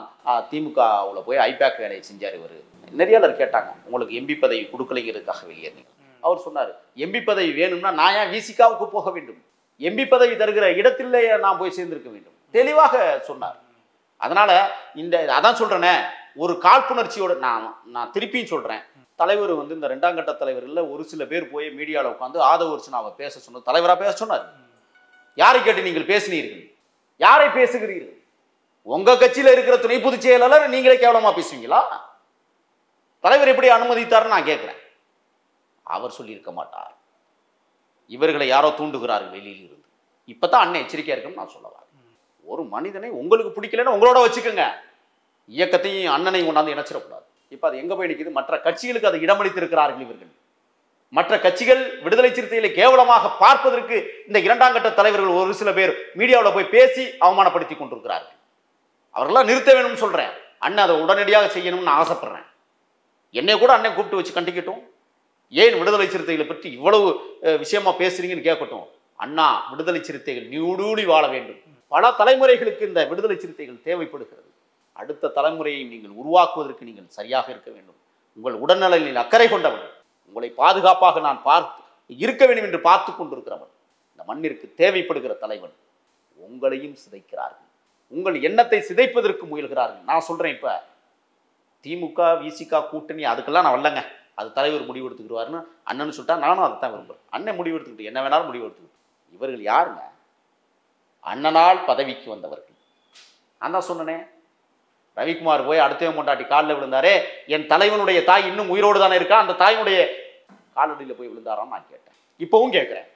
திமுகவுல போய் ஐபேக் வேலையை செஞ்சார் இவர். நிறைய பேர் கேட்டாங்க, உங்களுக்கு எம்பி பதவி கொடுக்கலைங்கிறதுக்காக வெளியேறீங்க. அவர் சொன்னார், எம்பி பதவி வேணும்னா நான் ஏன் விசிகாவுக்கு போக வேண்டும்? எம்பி பதவி தருகிற இடத்திலேயே நான் போய் சேர்ந்திருக்க வேண்டும். தெளிவாக சொன்னார். அதனால அதான் சொல்றேனே, ஒரு காழ்ப்புணர்ச்சியோட நான் திருப்பியும் சொல்றேன். தலைவர் வந்து இந்த 2ஆம் கட்ட தலைவர்கள் ஒரு சில பேர் போய் மீடியாவில் உட்காந்து ஆதவர்ஜுனாவை பேச சொன்னது, தலைவரா பேச சொன்னார். யாரை கேட்டு நீங்கள் பேசினீர்கள்? யாரை பேசுகிறீர்கள்? உங்க கட்சியில இருக்கிற துணை பொதுச் செயலாளர் நீங்களே கேவலமா பேசுவீங்களா? தலைவர் எப்படி அனுமதித்தார்னு நான் கேட்கிறேன். அவர் சொல்லியிருக்க மாட்டார். இவர்களை யாரோ தூண்டுகிறார்கள் வெளியில் இருந்து. இப்பதான் அண்ணன் எச்சரிக்கையா இருக்குன்னு நான் சொல்லலாம். ஒரு மனிதனை உங்களுக்கு பிடிக்கலன்னா உங்களோட வச்சுக்கோங்க. இயக்கத்தையும் அண்ணனையும் கொண்டாந்து இணைச்சிடக்கூடாது. இப்ப அது எங்க போய் நிற்குது? மற்ற கட்சிகளுக்கு அதை இடமளித்திருக்கிறார்கள் இவர்கள். மற்ற கட்சிகள் விடுதலை சிறுத்தைகளை கேவலமாக பார்ப்பதற்கு இந்த 2ஆம் கட்ட தலைவர்கள் ஒரு சில பேர் மீடியாவில் போய் பேசி அவமானப்படுத்தி கொண்டிருக்கிறார்கள். அவர்களெல்லாம் நிறுத்த வேணும்னு சொல்றேன். அண்ணன் அதை உடனடியாக செய்யணும்னு ஆசைப்படுறேன். என்னை கூட அண்ணன் கூப்பிட்டு வச்சு கண்டிக்கட்டும். ஏன் விடுதலை சிறுத்தைகளை பற்றி இவ்வளவு விஷயமா பேசுறீங்கன்னு கேட்கட்டும். அண்ணா, விடுதலை சிறுத்தைகள் நீடூழி வாழ வேண்டும். பல தலைமுறைகளுக்கு இந்த விடுதலை சிறுத்தைகள் தேவைப்படுகிறது. அடுத்த தலைமுறையை நீங்கள் உருவாக்குவதற்கு நீங்கள் சரியாக இருக்க வேண்டும். உங்கள் உடல்நலனில் அக்கறை கொண்டவன், உங்களை பாதுகாப்பாக நான் இருக்க வேண்டும் என்று பார்த்து கொண்டிருக்கிறவன், இந்த மண்ணிற்கு தேவைப்படுகிற தலைவன். உங்களையும் சிதைக்கிறார்கள். உங்கள் எண்ணத்தை சிதைப்பதற்கு முயல்கிறார்கள். நான் சொல்றேன், இப்ப திமுக விசிக கூட்டணி அதுக்கெல்லாம் நான் வரலங்க. அது தலைவர் முடிவு எடுத்துக்கிடுவாருன்னு அண்ணன் சொல்லிட்டா நானும் அதை தான் விரும்புகிறேன். அண்ணன் முடிவு எடுத்துக்கிட்டு என்ன வேணாலும் முடிவு எடுத்துக்கிட்டு. இவர்கள் யாருங்க? அண்ணனால் பதவிக்கு வந்தவர்கள். நான் தான் சொன்னேன், ரவிக்குமார் போய் அடுத்த மொண்டாட்டி காலில் விழுந்தாரே, என் தலைவனுடைய தாய் இன்னும் உயிரோடு தானே இருக்கா, அந்த தாயினுடைய காலடியில் போய் விழுந்தாரான்னு நான் கேட்டேன். இப்பவும் கேட்குறேன்.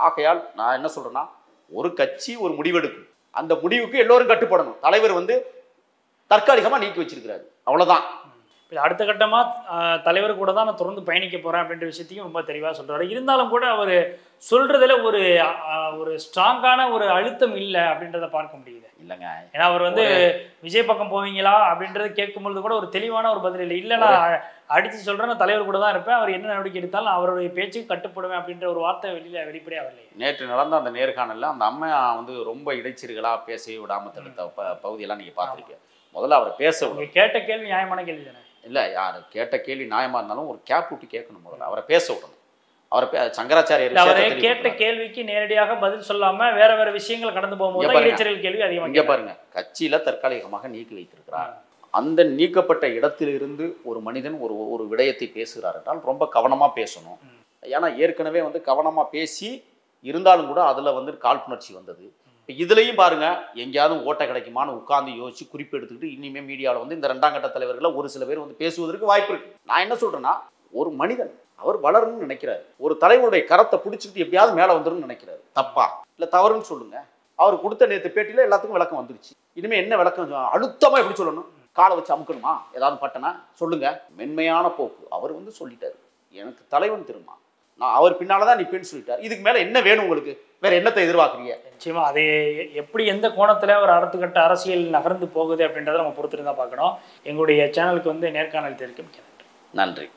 ஆகையால் நான் என்ன சொல்றேன்னா, ஒரு கட்சி ஒரு முடிவெடுக்கும். அந்த முடிவுக்கு எல்லோரும் கட்டுப்படணும். தலைவர் வந்து தற்காலிகமாக நீக்கி வச்சிருக்கிறாரு, அவ்வளோதான். அடுத்த கட்டமா தலைவர் கூட தான் நான் தொடர்ந்து பயணிக்க போறேன் அப்படின்ற விஷயத்தையும் ரொம்ப தெளிவாக சொல்றாரு. இருந்தாலும் கூட அவர் சொல்றதுல ஒரு ஸ்ட்ராங்கான ஒரு அழுத்தம் இல்லை அப்படின்றத பார்க்க முடியுது. இல்லைங்க, ஏன்னா அவர் வந்து விஜய் பக்கம் போவீங்களா அப்படின்றத கேட்கும்பொழுது கூட ஒரு தெளிவான ஒரு பதில் இல்லை. இல்லை, நான் அடிச்சு சொல்றேன், நான் தலைவர் கூட தான் இருப்பேன், அவர் என்ன நடவடிக்கை எடுத்தாலும் அவருடைய பேச்சுக்கு கட்டுப்படுவேன் அப்படின்ற ஒரு வார்த்தை வெளிப்படையாக வரலையே. நேற்று நடந்த அந்த நேர்காணலில் அந்த அம்மா வந்து ரொம்ப இடைச்சீர்களா பேசவே விடாம தடுத்த பகுதியெல்லாம் நீங்க பார்த்துருக்கீங்க. முதல்ல அவரை பேச கேட்ட கேள்வி நியாயமான கேள்வி தானே? இல்லை, யார் கேட்ட கேள்வி நியாயமா இருந்தாலும் ஒரு கேப் விட்டு கேட்கணும். முதல்ல அவரை பேச விடணும். அவரை சங்கராச்சாரியர் அவரை கேட்ட கேள்விக்கு நேரடியாக பதில் சொல்லாம வேற வேற விஷயங்கள் கடந்து போகும்போது இடைச்செருகல் கேள்வி அதிகமாக. இங்க பாருங்க, கட்சியில தற்காலிகமாக நீக்கி வைத்திருக்கிறார். அந்த நீக்கப்பட்ட இடத்திலிருந்து ஒரு மனிதன் ஒரு விடயத்தை பேசுகிறார் என்றால் ரொம்ப கவனமா பேசணும். ஏன்னா ஏற்கனவே வந்து கவனமா பேசி இருந்தாலும் கூட அதுல வந்து காழ்ப்புணர்ச்சி வந்தது. இதுலையும் பாருங்க, எங்கேயாவது ஓட்ட கிடைக்குமான்னு உட்கார்ந்து யோசிச்சு குறிப்பு எடுத்துக்கிட்டு இனிமே மீடியாவில் வந்து இந்த 2ஆம் கட்ட தலைவர்களை ஒரு சில பேர் வந்து பேசுவதற்கு வாய்ப்பு இருக்கு. நான் என்ன சொல்றேன்னா, ஒரு மனிதன் அவர் வளரணும்னு நினைக்கிறாரு, ஒரு தலைவருடைய கரத்தை பிடிச்சிட்டு எப்படியாவது மேலே வந்துடும் நினைக்கிறாரு. தப்பா இல்லை தவறுன்னு சொல்லுங்க. அவர் கொடுத்த நேற்று பேட்டியில எல்லாத்துக்கும் விளக்கம் வந்துருச்சு. இனிமே என்ன விளக்கம் அழுத்தமா எப்படி சொல்லணும்? காலை வச்சு அமுக்கணுமா? ஏதாவது பட்டனா சொல்லுங்க. மென்மையான போக்கு. அவர் வந்து சொல்லிட்டாரு, எனக்கு தலைவன் திரும்ப, நான் அவர் பின்னால்தான் நிற்பேன்னு சொல்லிட்டார். இதுக்கு மேலே என்ன வேணும் உங்களுக்கு? வேற என்னத்தை எதிர்பார்க்குறீங்க? நிச்சயமா அது எப்படி எந்த கோணத்துல ஒரு அடுத்த கட்ட அரசியல் நகர்ந்து போகுது அப்படின்றத நம்ம பொறுத்துட்டு தான் பார்க்கணும். எங்களுடைய சேனலுக்கு வந்து நேர்காணல் தெரிவிக்க நன்றி.